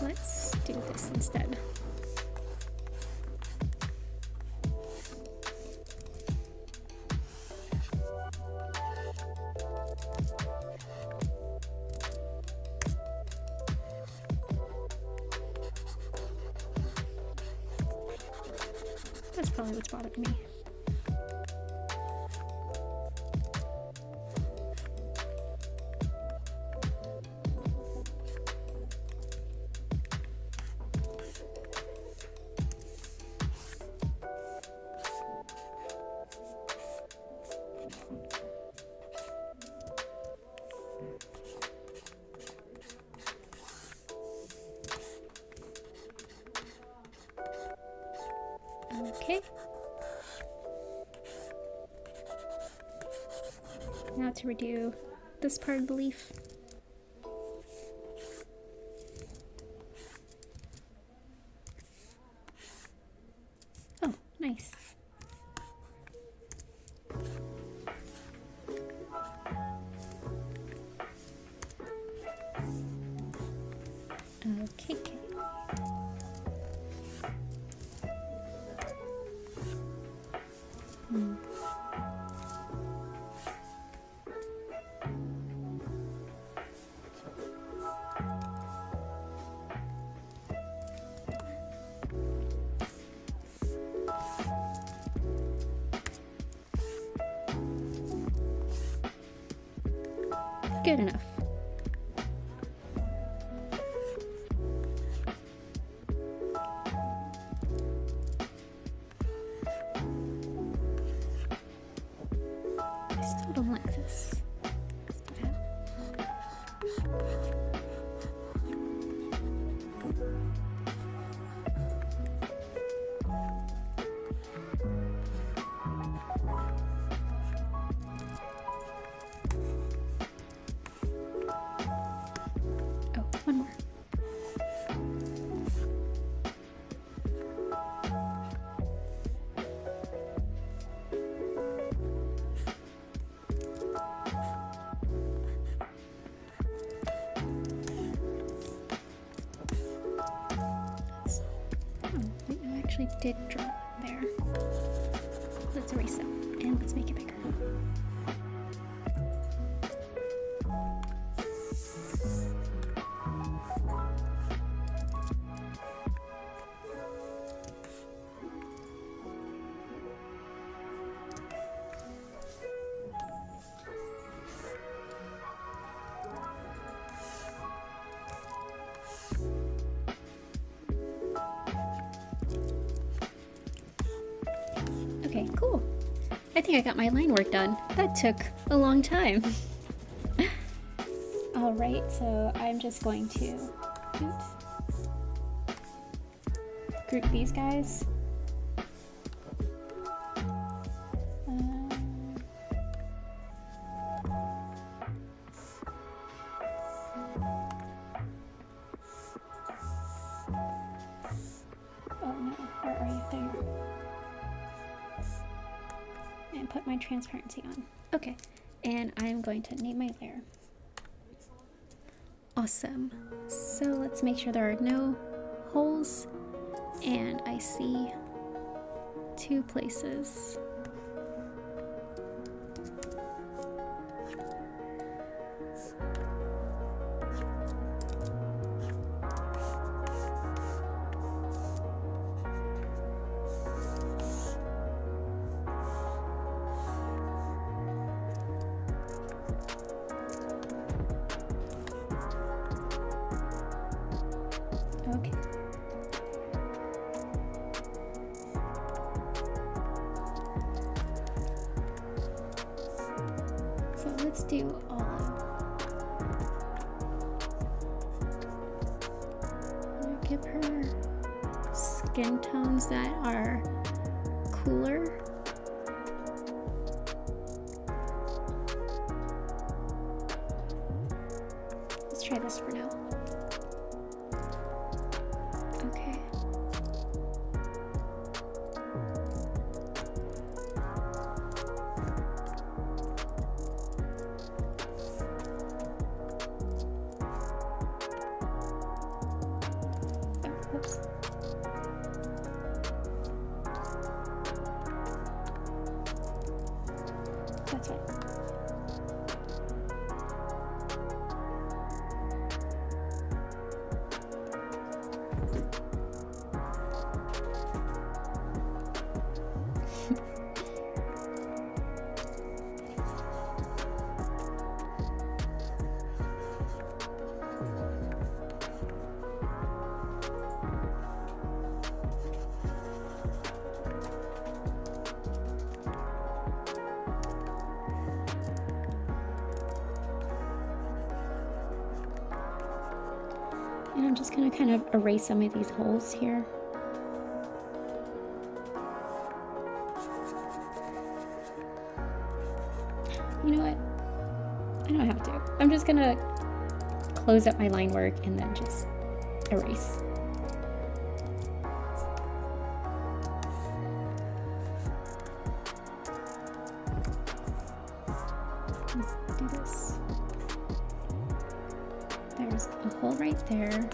let's do this instead. That's probably what's bothering me. Okay. Now to redo this part of the leaf. Oh, nice. Okay. Good enough. I still don't like this. actually did draw it there. Let's erase it and let's make it bigger. Okay, cool. I think I got my line work done. That took a long time. Alright, so I'm just going to group these guys. Oh no, where are you? There you are. And put my transparency on. Okay, and I'm going to name my layer. Awesome. So let's make sure there are no holes, and I see 2 places. Okay. So let's do olive. I'm gonna give her skin tones that are cooler. Let's try this for now. Okay. Oh, whoops. That's right. And I'm just gonna kind of erase some of these holes here. You know what? I don't have to. I'm just gonna close up my line work and then just erase. Let's do this. There's a hole right there.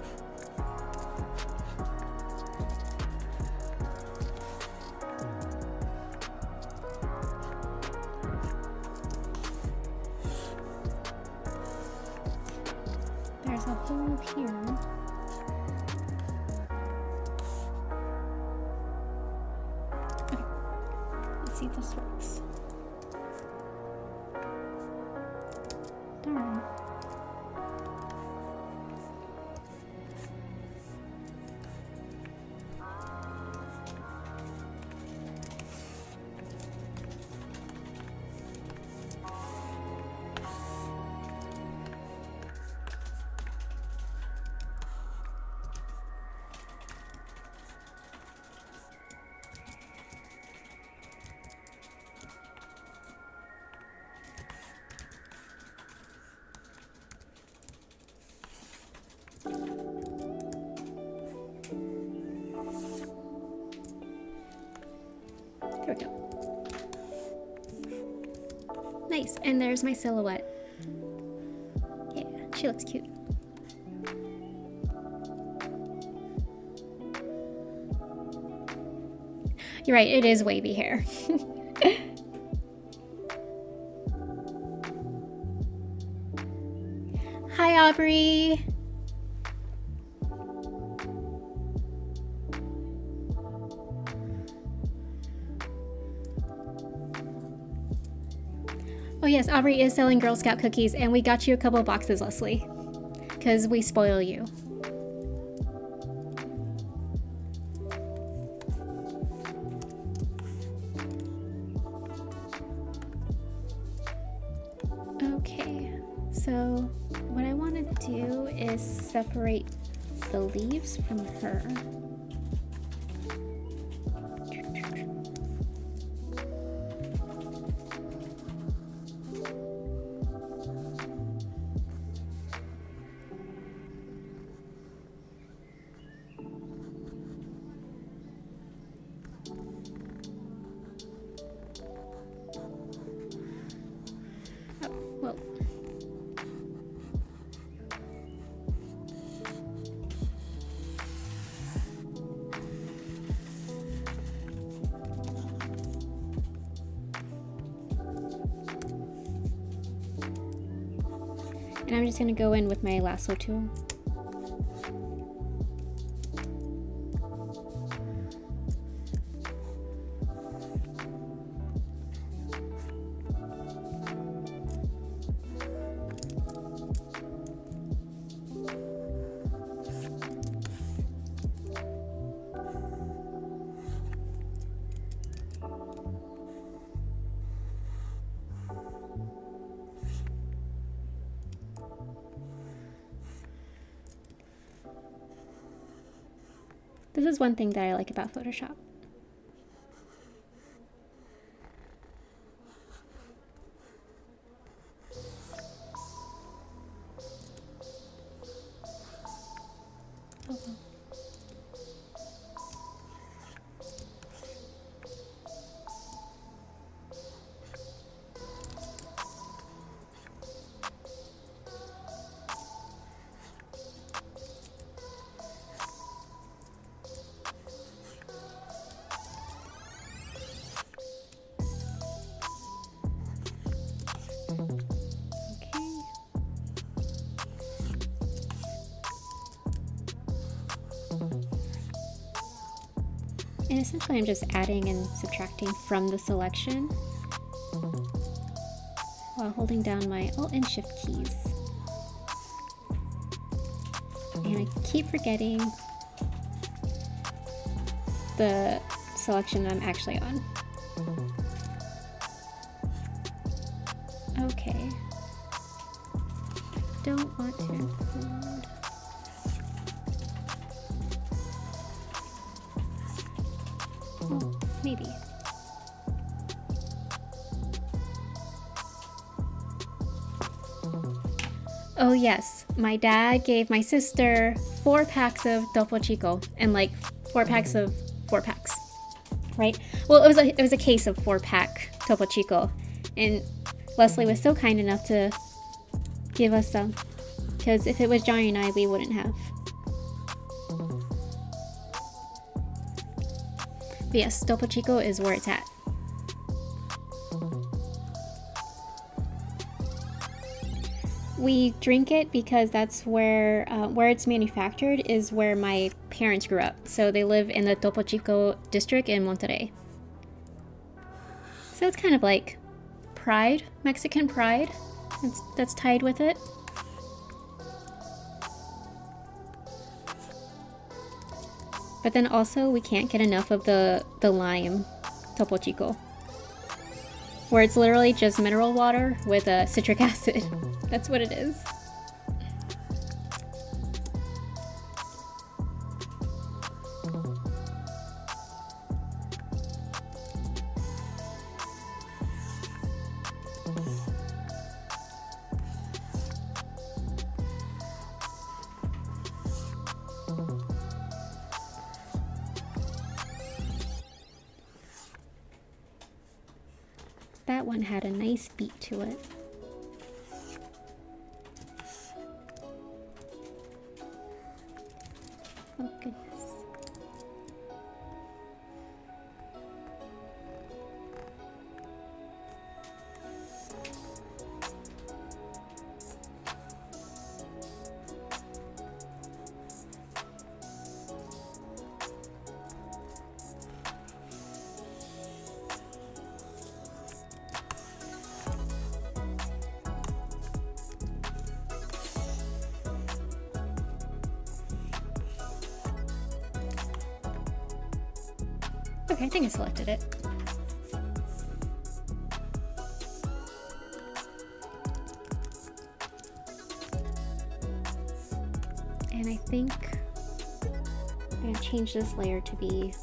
There's a hole here. Okay. Let's see if this works. Darn. There we go. Nice, and there's my silhouette. Yeah, she looks cute. You're right, it is wavy hair. Hi, Aubrey. Oh yes, Aubrey is selling Girl Scout cookies, and we got you a couple of boxes, Leslie. Because we spoil you. Okay, so what I want to do is separate the leaves from her. Well, and I'm just going to go in with my lasso tool. This is one thing that I like about Photoshop. And essentially I'm just adding and subtracting from the selection while holding down my Alt and Shift keys. And I keep forgetting the selection that I'm actually on. Okay. Don't want to include. Oh, maybe. Oh yes, my dad gave my sister 4 packs of Topo Chico and like 4 packs of 4 packs, right? Well, it was a case of 4-pack Topo Chico, and Leslie was so kind enough to give us some, because if it was Johnny and I, we wouldn't have. But yes, Topo Chico is where it's at. We drink it because that's where it's manufactured is where my parents grew up. So they live in the Topo Chico district in Monterrey. So it's kind of like pride, Mexican pride, that's tied with it. But then also we can't get enough of the lime Topo Chico, where it's literally just mineral water with a citric acid. That's what it is. That one had a nice beat to it. Oh goodness. Okay, I think I selected it. And I think I'm gonna change this layer to be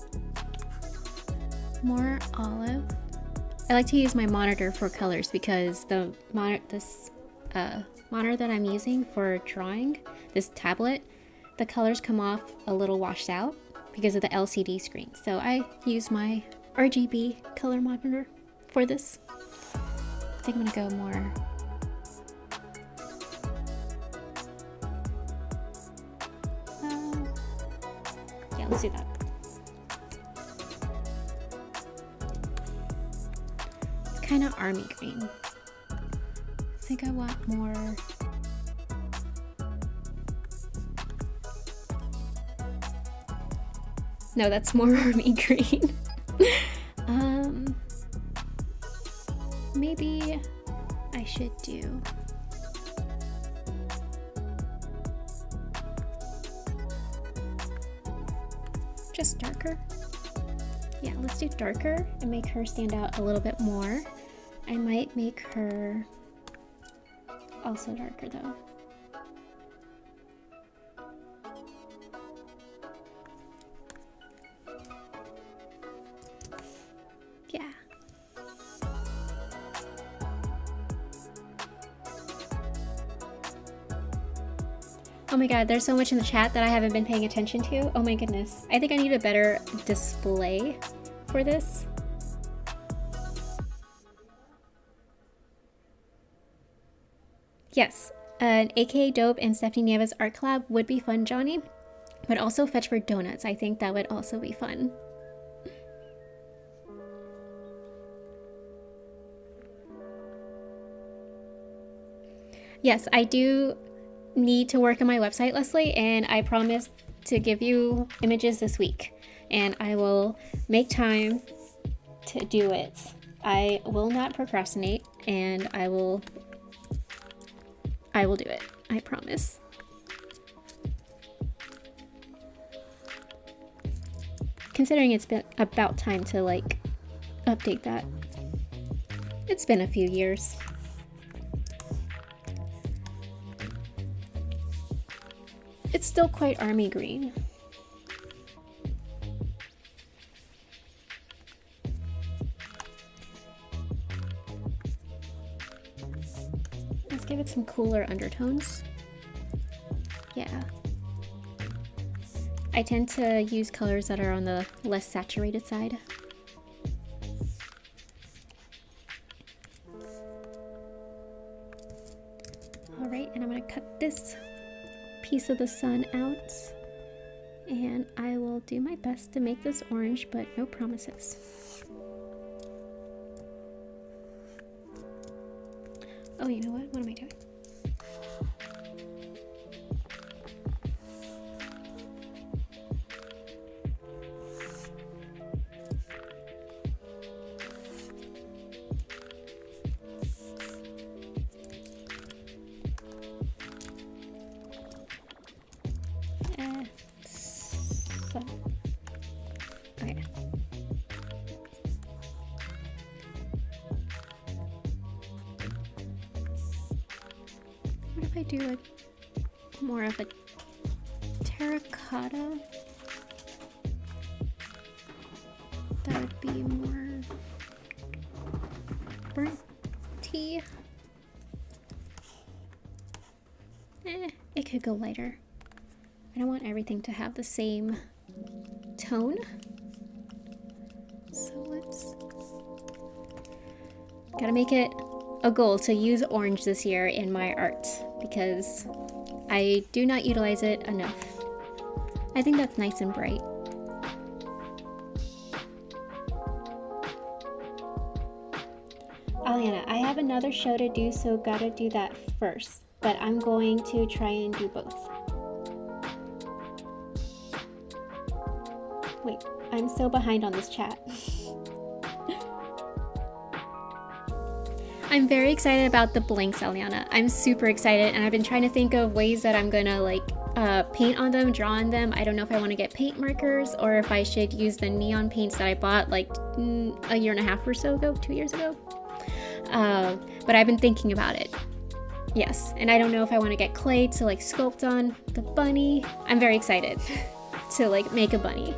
more olive. I like to use my monitor for colors because the monitor that I'm using for drawing, this tablet, the colors come off a little washed out because of the LCD screen. So I use my RGB color monitor for this. I think I'm gonna go more yeah, let's do that. It's kind of army green. I think I want more. No, that's more army green. Maybe I should do just darker. Yeah, let's do darker and make her stand out a little bit more. I might make her also darker though. Yeah. Oh my god, there's so much in the chat that I haven't been paying attention to. Oh my goodness. I think I need a better display for this. Yes, an AKA Dope and Stephanie Nieves art collab would be fun, Johnny. But also Fetch for Donuts. I think that would also be fun. Yes, I do need to work on my website, Leslie, and I promise to give you images this week. And I will make time to do it. I will not procrastinate, and I will do it. I promise. Considering it's been about time to like update that. It's been a few years. It's still quite army green. Let's give it some cooler undertones. Yeah. I tend to use colors that are on the less saturated side. All right, and I'm gonna cut this piece of the sun out, and I will do my best to make this orange, but no promises. Oh, you know what? What am I doing? Okay. What if I do more of a terracotta? That would be more burnt tea. It could go lighter. I don't want everything to have the same tone. So let's... Gotta make it a goal to use orange this year in my art because I do not utilize it enough. I think that's nice and bright. Aliana, I have another show to do, so gotta do that first. But I'm going to try and do both. Wait, I'm so behind on this chat. I'm very excited about the blanks, Aliana. I'm super excited, and I've been trying to think of ways that I'm gonna like paint on them, draw on them. I don't know if I want to get paint markers or if I should use the neon paints that I bought like a year and a half or so ago, 2 years ago. But I've been thinking about it. Yes, and I don't know if I want to get clay to like sculpt on the bunny. I'm very excited to like make a bunny.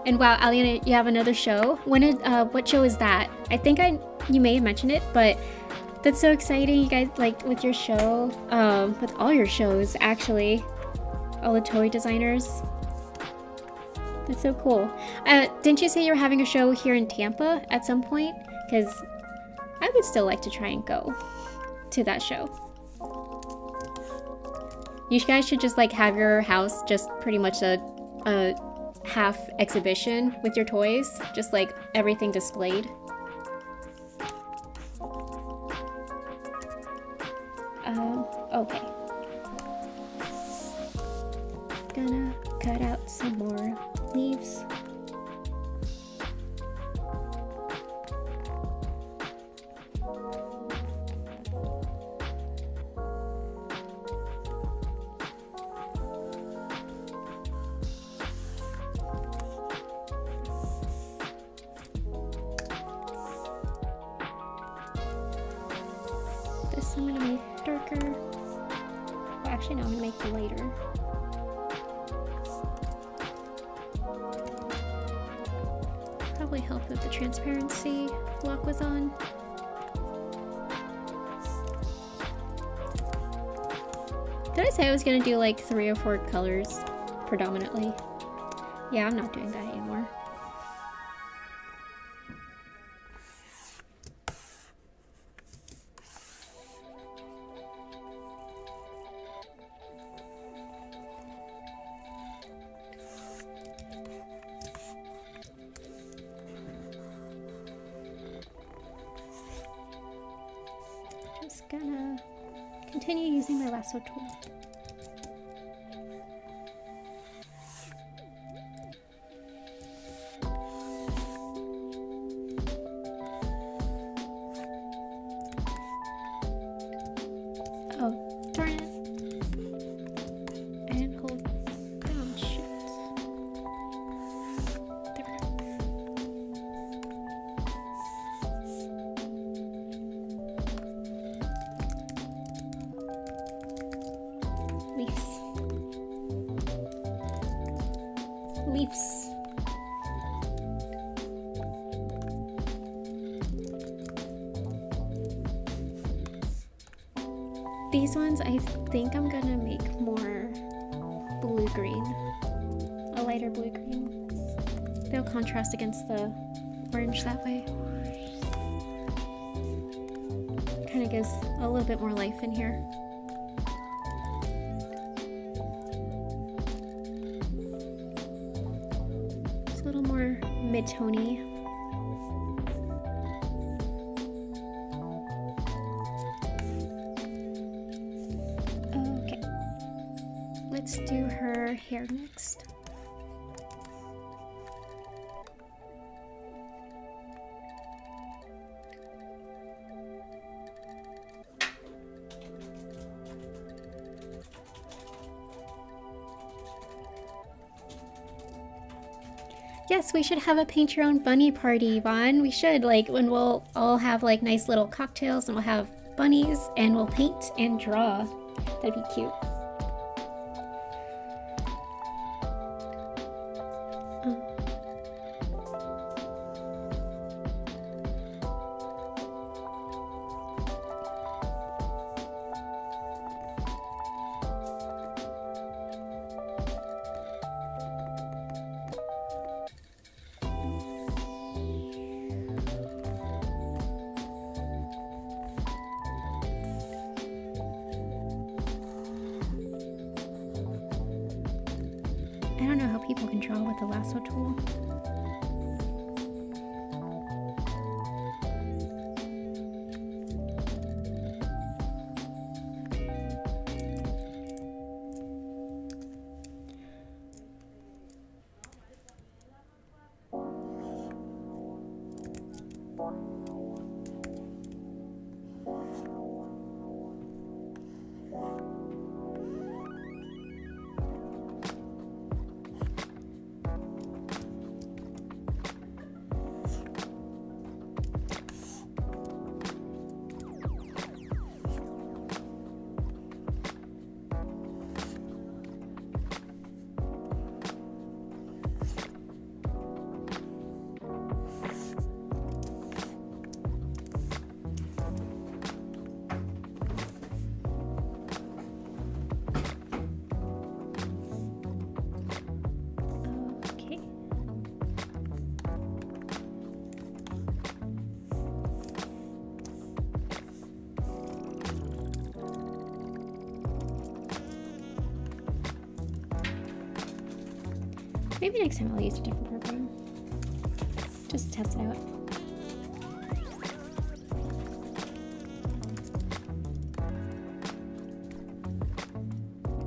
And wow, Aliana, you have another show? What show is that? I think you may have mentioned it, but that's so exciting, you guys, like with your show, with all your shows actually, all the toy designers. That's so cool. Didn't you say you were having a show here in Tampa at some point? Because I would still like to try and go to that show. You guys should just like have your house just pretty much a half exhibition with your toys, just like everything displayed. Okay. Gonna cut out some more leaves. This I'm gonna make darker. Well, actually, no, I'm gonna make it lighter. Probably helped if the transparency lock was on. Did I say I was gonna do like 3 or 4 colors predominantly? Yeah, I'm not doing that anymore. Gonna continue using my lasso tool. Oh, darn it. I didn't hold down shit. There we go. Leaves. These ones I think I'm gonna make more blue-green, a lighter blue-green. They'll contrast against the orange that way. Kind of gives a little bit more life in here. It's a little more mid-tony. Okay, let's do her hair next. Yes, we should have a paint your own bunny party, Vaughn. We should, like, when we'll all have like nice little cocktails and we'll have bunnies and we'll paint and draw. That'd be cute. I don't know how people can draw with the lasso tool. Maybe next time I'll use a different program. Just to test it out.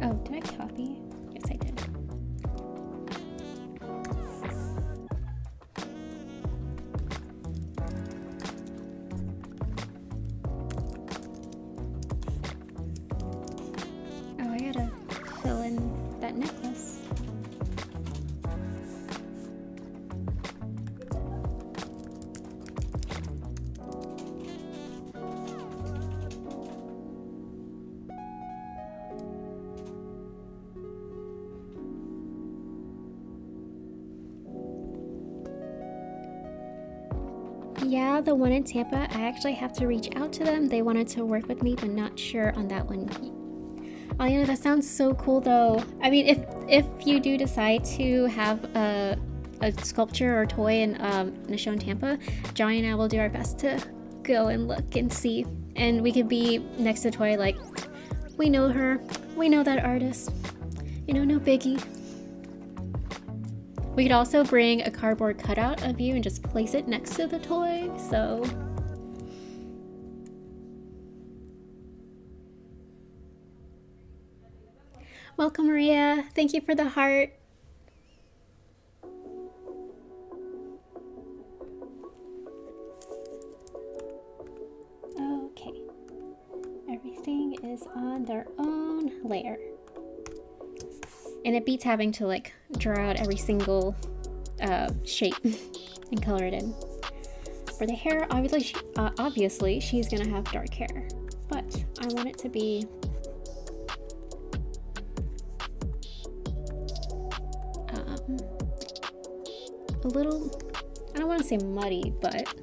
Oh, did I copy? Yes, I did. Oh, I gotta fill in that necklace. Yeah, the one in Tampa, I actually have to reach out to them. They wanted to work with me, but not sure on that one. Oh, you know, that sounds so cool though. I mean, if you do decide to have a sculpture or toy in a show in Tampa, Johnny and I will do our best to go and look and see. And we could be next to the toy like, we know her, we know that artist. You know, no biggie. We could also bring a cardboard cutout of you and just place it next to the toy, so... Welcome, Maria. Thank you for the heart. Okay. Everything is on their own layer. And it beats having to like draw out every single shape and color it in. For the hair, obviously she's gonna have dark hair, but I want it to be a little, I don't want to say muddy, but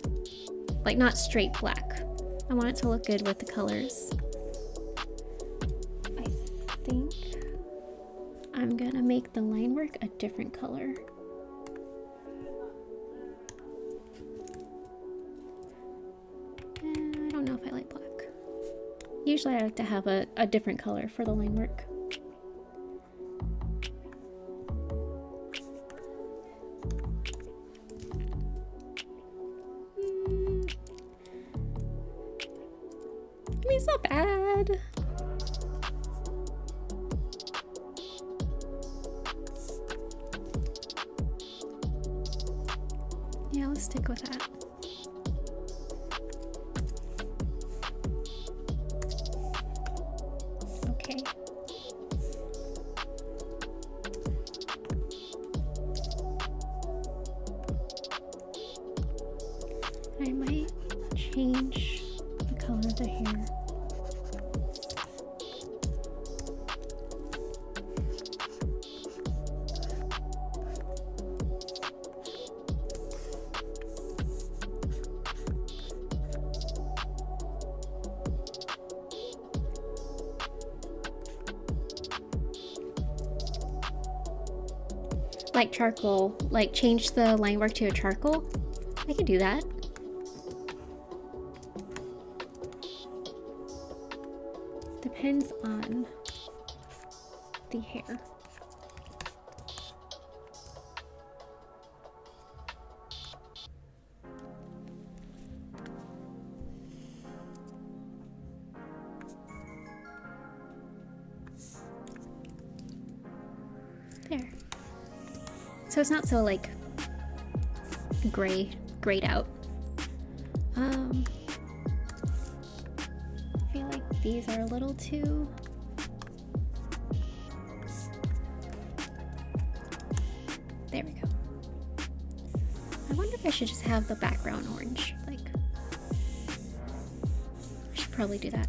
like not straight black. I want it to look good with the colors. I think I'm gonna make the line work a different color. I don't know if I like black. Usually I like to have a different color for the line work. I mean, it's not bad. Yeah, let's stick with that. Okay. I might change the color of the hair. Like charcoal, like change the line work to a charcoal. I could do that. Depends on the hair. There. So it's not so like grayed out. I feel like these are a little too there we go. I wonder if I should just have the background orange. Like I should probably do that.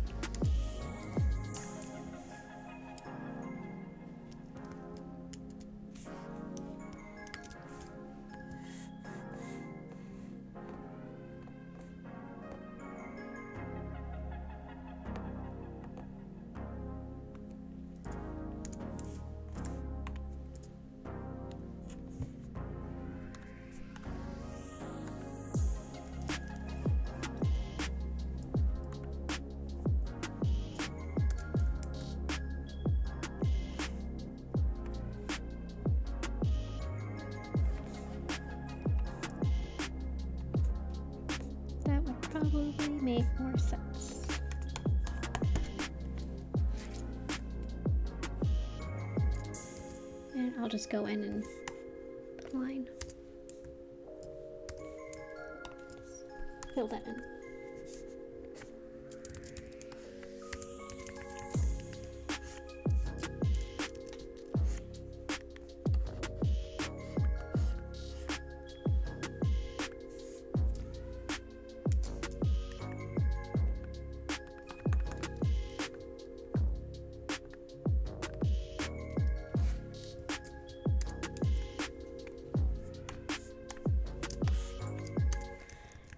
make more sense. And I'll just go in and put a line. Just fill that in.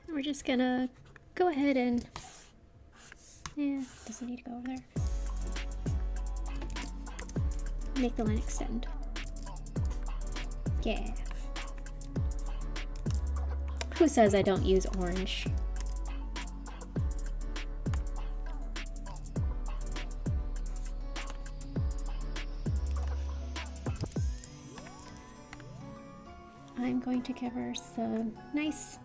We're just gonna go ahead and, doesn't need to go over there. Make the line extend. Yeah. Who says I don't use orange? I'm going to give her some nice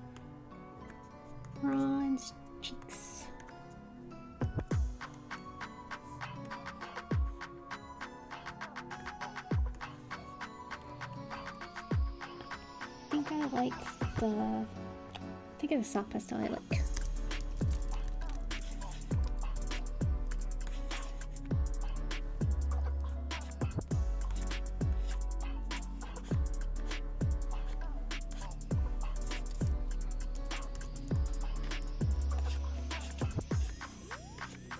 bronze cheeks. I think it's the soft pastel I like.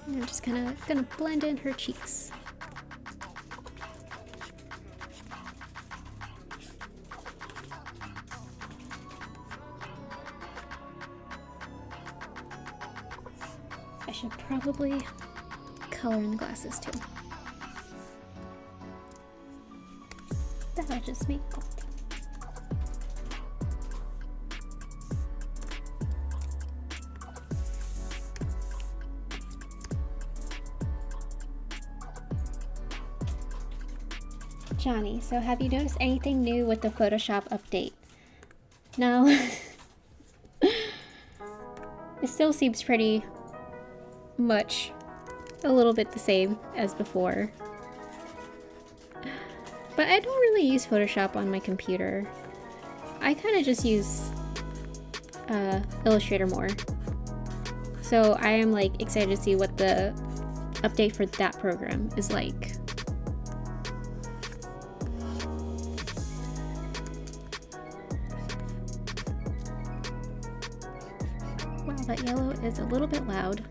And I'm just gonna blend in her cheeks. I should probably color in the glasses too. That'll just make gold. Johnny, so have you noticed anything new with the Photoshop update? No. It still seems pretty much a little bit the same as before. But I don't really use Photoshop on my computer. I kind of just use Illustrator more. So I am like excited to see what the update for that program is like. Wow, that yellow is a little bit loud.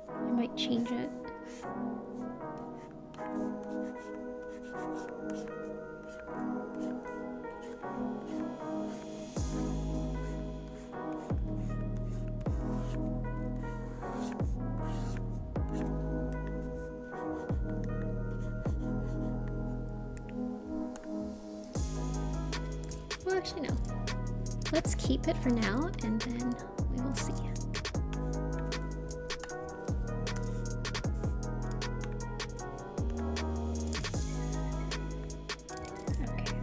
I might change it. Well, actually, no. Let's keep it for now, and then we will see. Okay.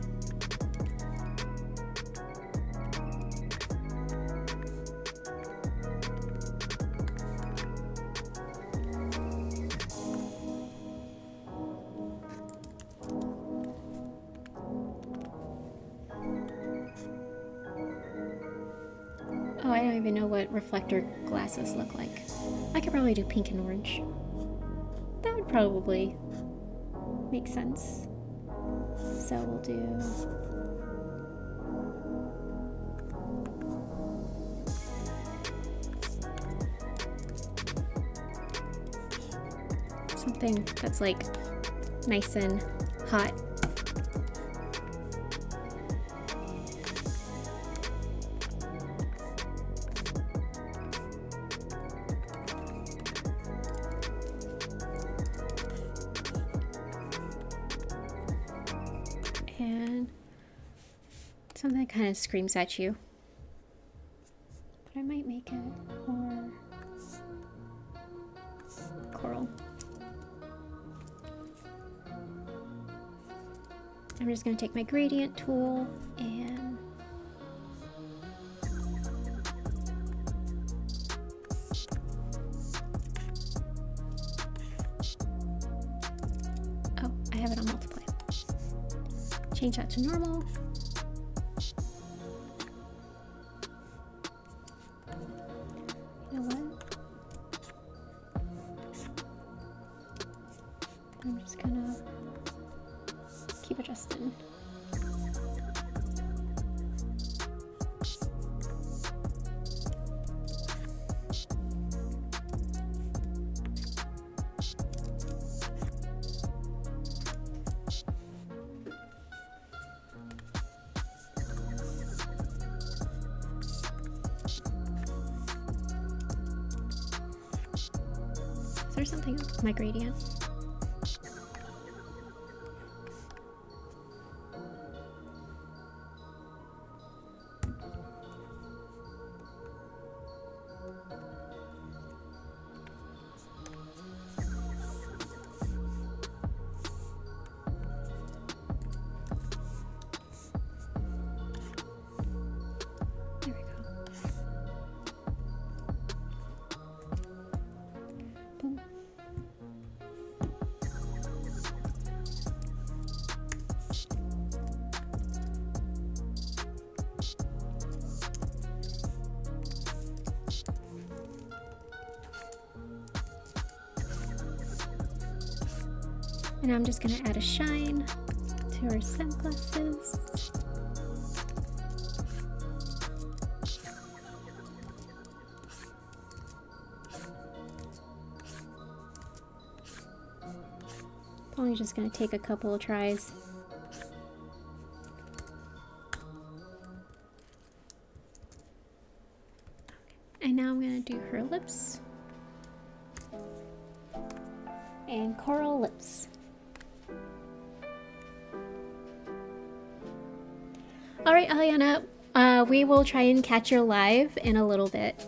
Oh, I don't even know what reflector glasses look like. I could probably do pink and orange. That would probably make sense. So we'll do... something that's like nice and hot. And something that kind of screams at you. But I might make it more coral. I'm just going to take my gradient tool and oh, I have it on multiply. Change that to normal. You know what? I'm just gonna keep adjusting. Is there something with my gradient? There we go. Boom. And I'm just gonna add a shine to our sunglasses. Only just gonna take a couple of tries. And now I'm gonna do her lips. And coral lips. Alright, Aliana, we will try and catch you live in a little bit.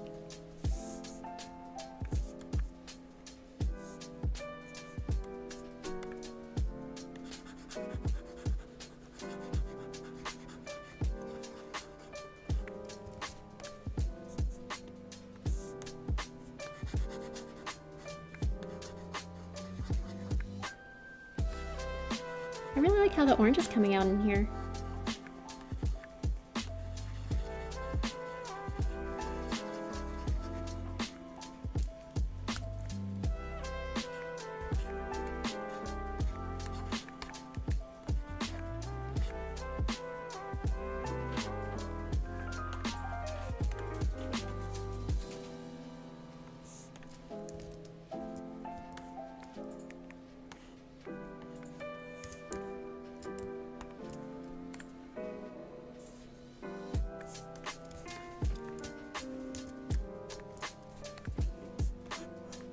I really like how the orange is coming out in here.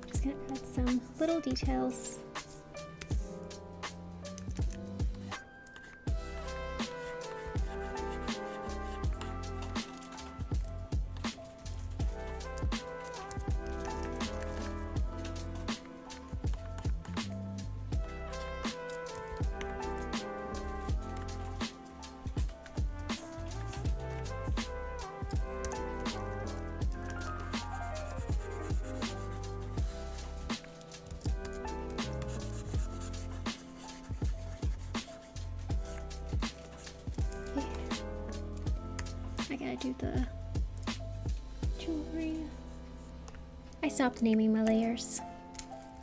Just gonna add some little details. I gotta do the jewelry. I stopped naming my layers.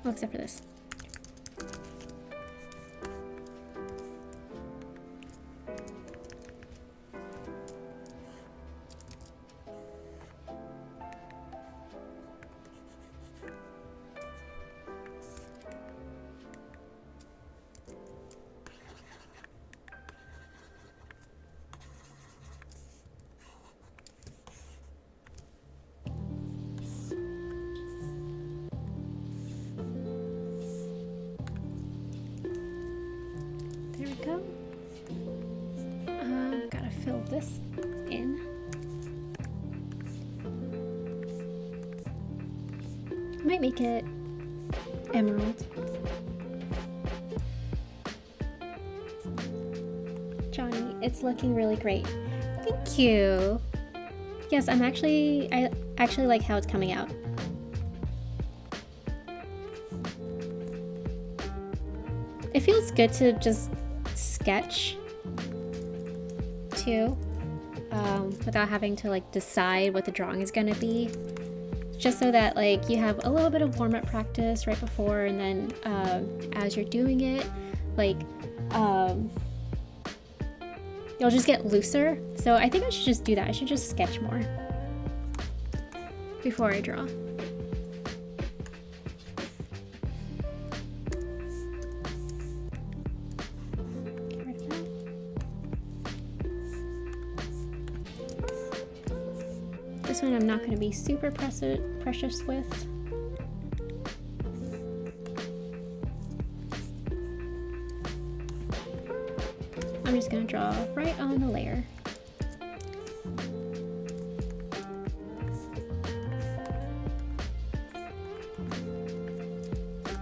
Well, except for this. There we go. Gotta fill this in. Might make it emerald. It's looking really great. Thank you. Yes, I actually like how it's coming out. It feels good to just sketch too, without having to like decide what the drawing is gonna be. Just so that like you have a little bit of warm-up practice right before, and then as you're doing it, like you'll just get looser. So I think I should just do that. I should just sketch more before I draw. Get rid of that. This one I'm not going to be super precious with. I'm just going to draw right on the layer.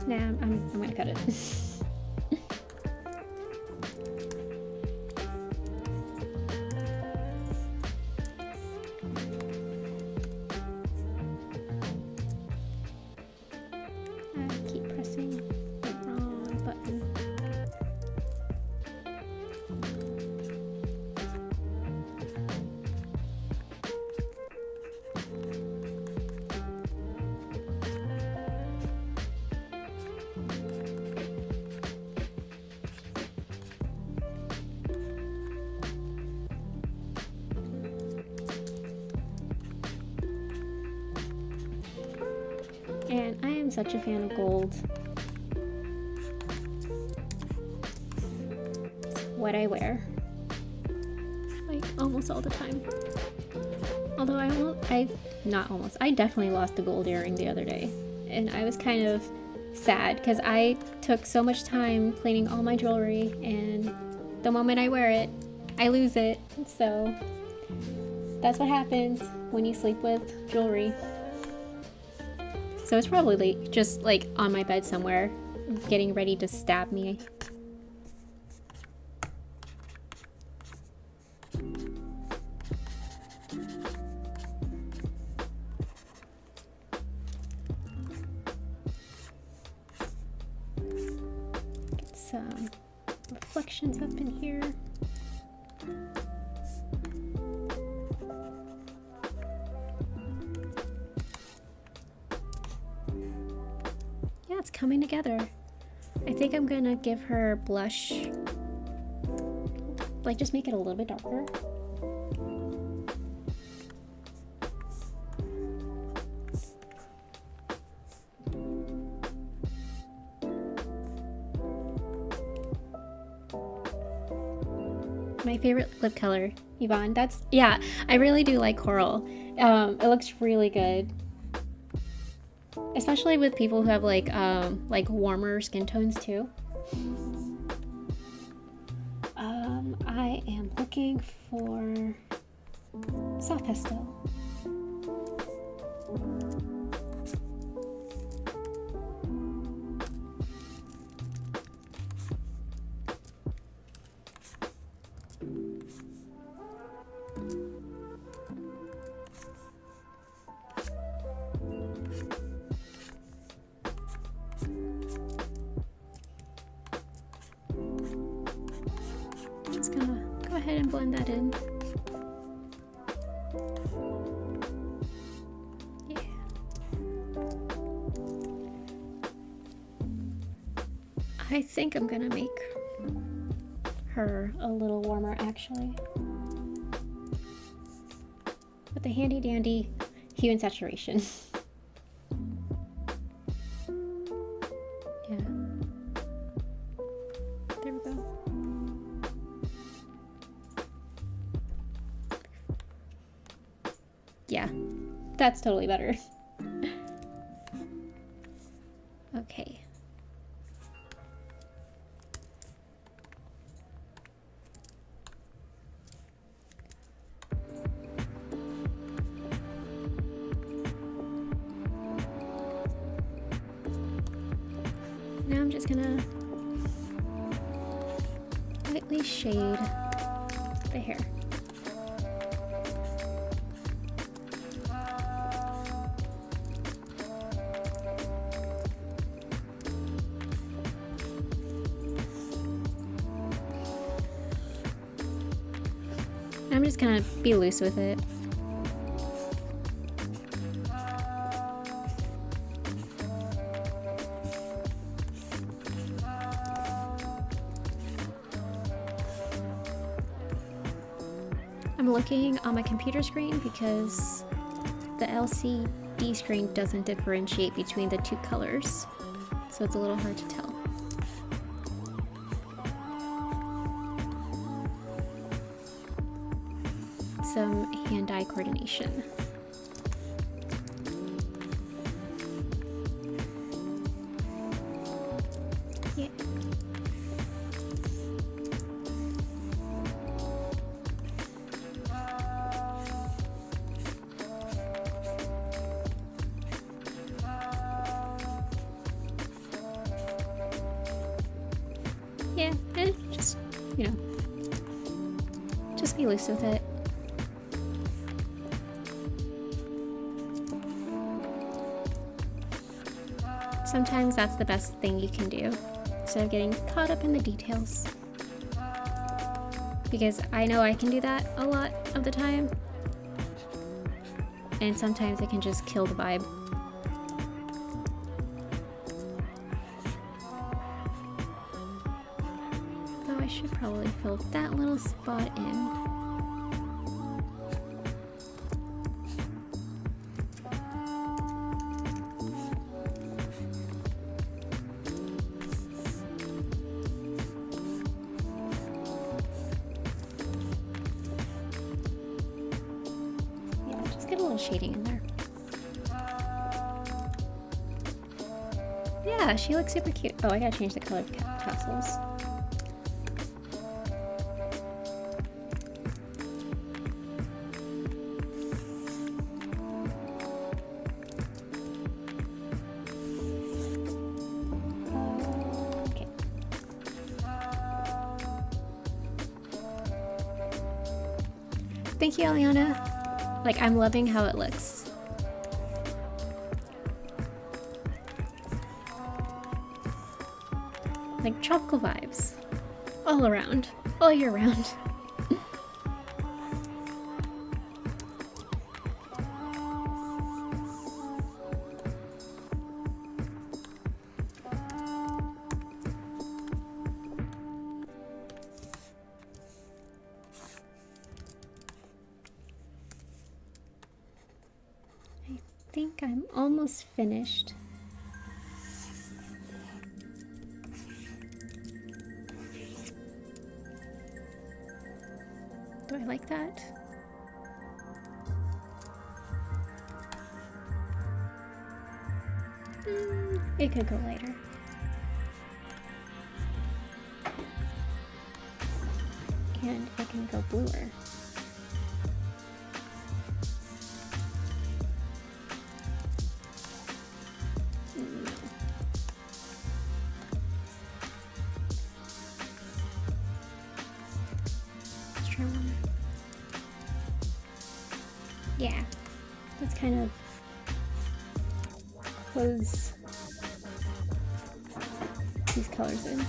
Nah, I'm going to cut it. Keep pressing the wrong button. And I am such a fan of gold. It's what I wear, like almost all the time. Although I definitely lost the gold earring the other day, and I was kind of sad because I took so much time cleaning all my jewelry, and the moment I wear it, I lose it. So that's what happens when you sleep with jewelry. So it's probably just like on my bed somewhere, getting ready to stab me. Get some reflections up in here. It's coming together. I think I'm gonna give her blush, like just make it a little bit darker. My favorite lip color, Yvonne. Yeah, I really do like coral. It looks really good. Especially with people who have like warmer skin tones too. I am looking for soft pastel. Just gonna go ahead and blend that in. Yeah. I think I'm gonna make her a little warmer actually. With the handy dandy hue and saturation. Yeah. There we go. Yeah, that's totally better. Okay. Now I'm just gonna lightly shade the hair. I'm just gonna be loose with it. I'm looking on my computer screen because the LCD screen doesn't differentiate between the two colors, so it's a little hard to tell. Some hand-eye coordination. Yeah. Yeah, and just, you know, just be loose with it. Sometimes that's the best thing you can do, instead of getting caught up in the details. Because I know I can do that a lot of the time, and sometimes it can just kill the vibe. Though I should probably fill that little spot in. Get a little shading in there. Yeah, she looks super cute. Oh, I gotta change the color of the tassels. Okay. Thank you, Aliana. Like, I'm loving how it looks. Like, tropical vibes. All around. All year round. I think I'm almost finished. Do I like that? It could go lighter. And it can go bluer. Yeah, let's kind of close these colors in.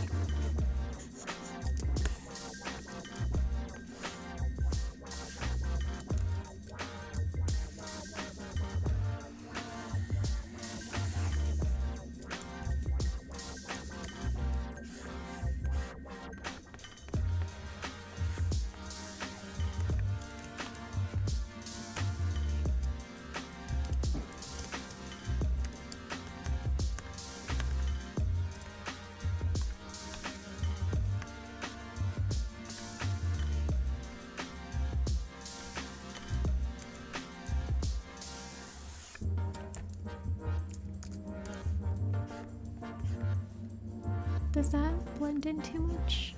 Does that blend in too much?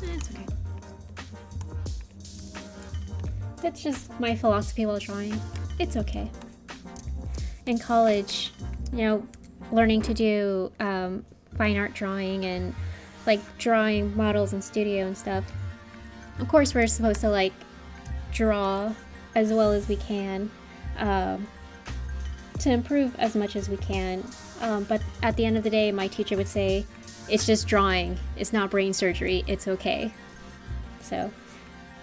It's okay. That's just my philosophy while drawing. It's okay. In college, you know, learning to do fine art drawing and like drawing models in studio and stuff, of course we're supposed to like draw as well as we can, to improve as much as we can. But at the end of the day, my teacher would say, it's just drawing. It's not brain surgery. It's okay. So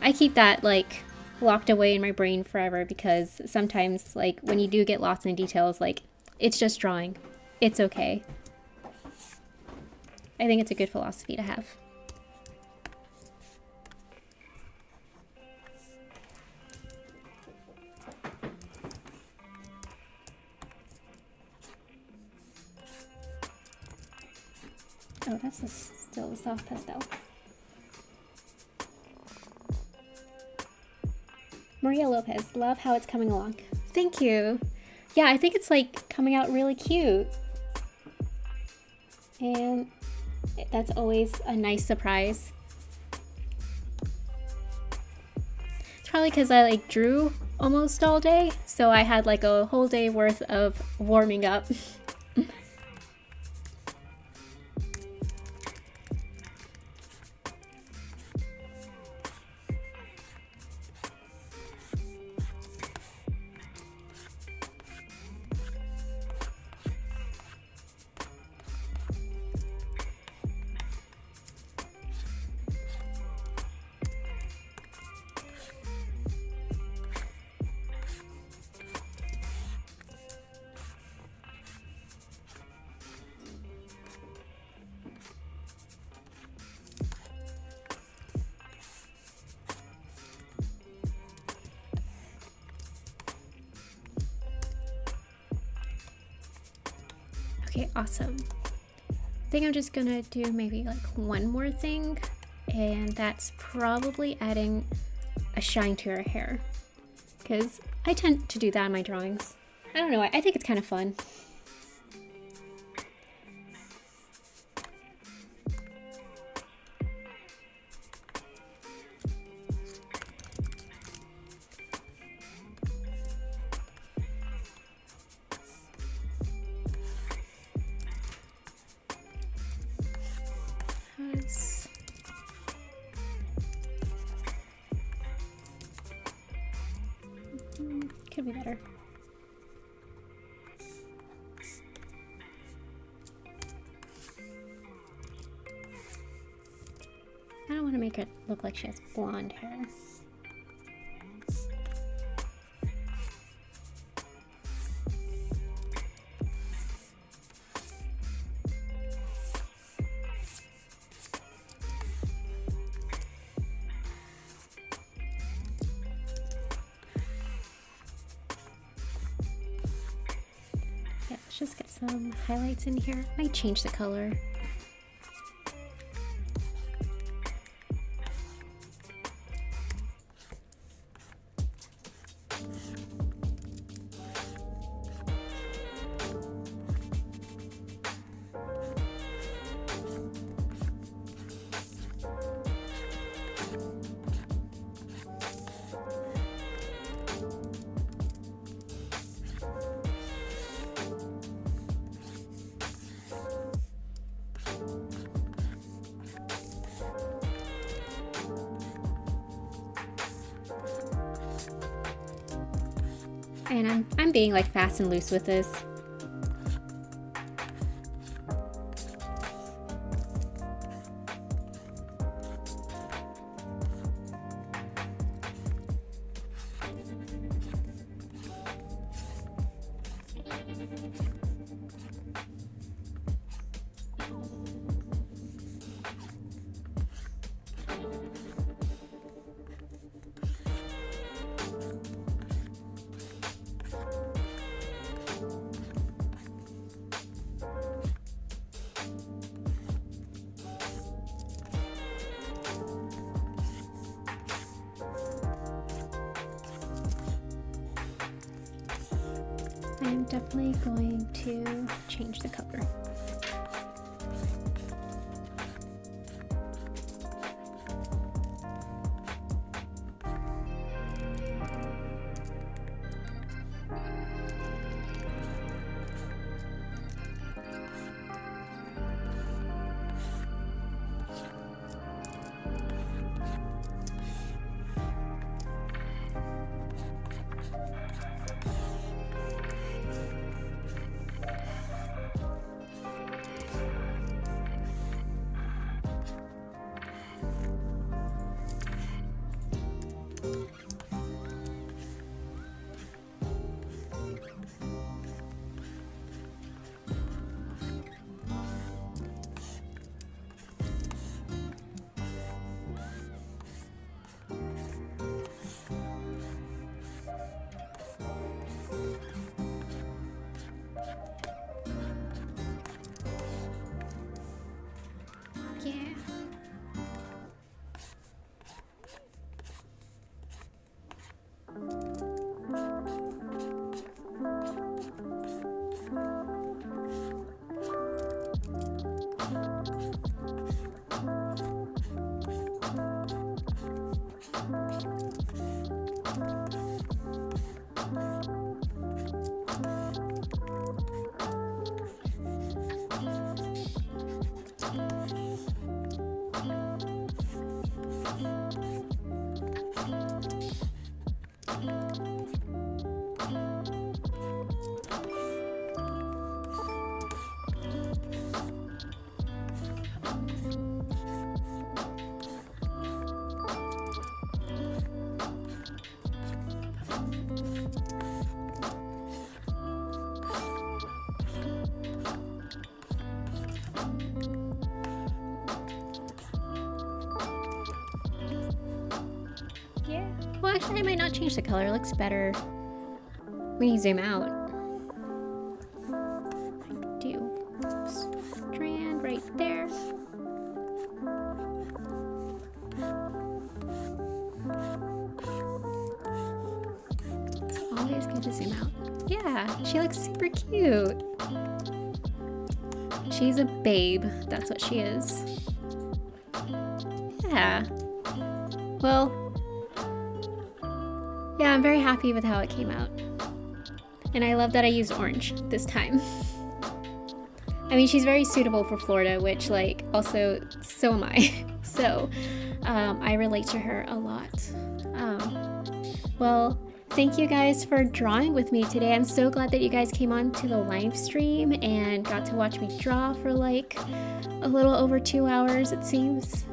I keep that like locked away in my brain forever, because sometimes like when you do get lost in details, like it's just drawing. It's okay. I think it's a good philosophy to have. Oh, that's still a soft pastel. Maria Lopez, love how it's coming along. Thank you. Yeah, I think it's like coming out really cute. And that's always a nice surprise. It's probably because I like drew almost all day, so I had like a whole day worth of warming up. Okay, awesome. I think I'm just gonna do maybe like one more thing, and that's probably adding a shine to her hair, because I tend to do that in my drawings. I don't know, I think it's kind of fun. Could be better. I don't want to make it look like she has blonde hair. Let's just get some highlights in here. Might change the color. And I'm being like fast and loose with this. I'm definitely going to change the color. Yeah. Well, actually, I might not change the color. It looks better when you zoom out. Do strand right there. It's always good to zoom out. Yeah, she looks super cute. She's a babe. That's what she is. Yeah. Well, yeah, I'm very happy with how it came out. And I love that I used orange this time. I mean, she's very suitable for Florida, which, like, also, so am I. So, I relate to her a lot. Well, thank you guys for drawing with me today. I'm so glad that you guys came on to the live stream and got to watch me draw for, like, a little over 2 hours, it seems.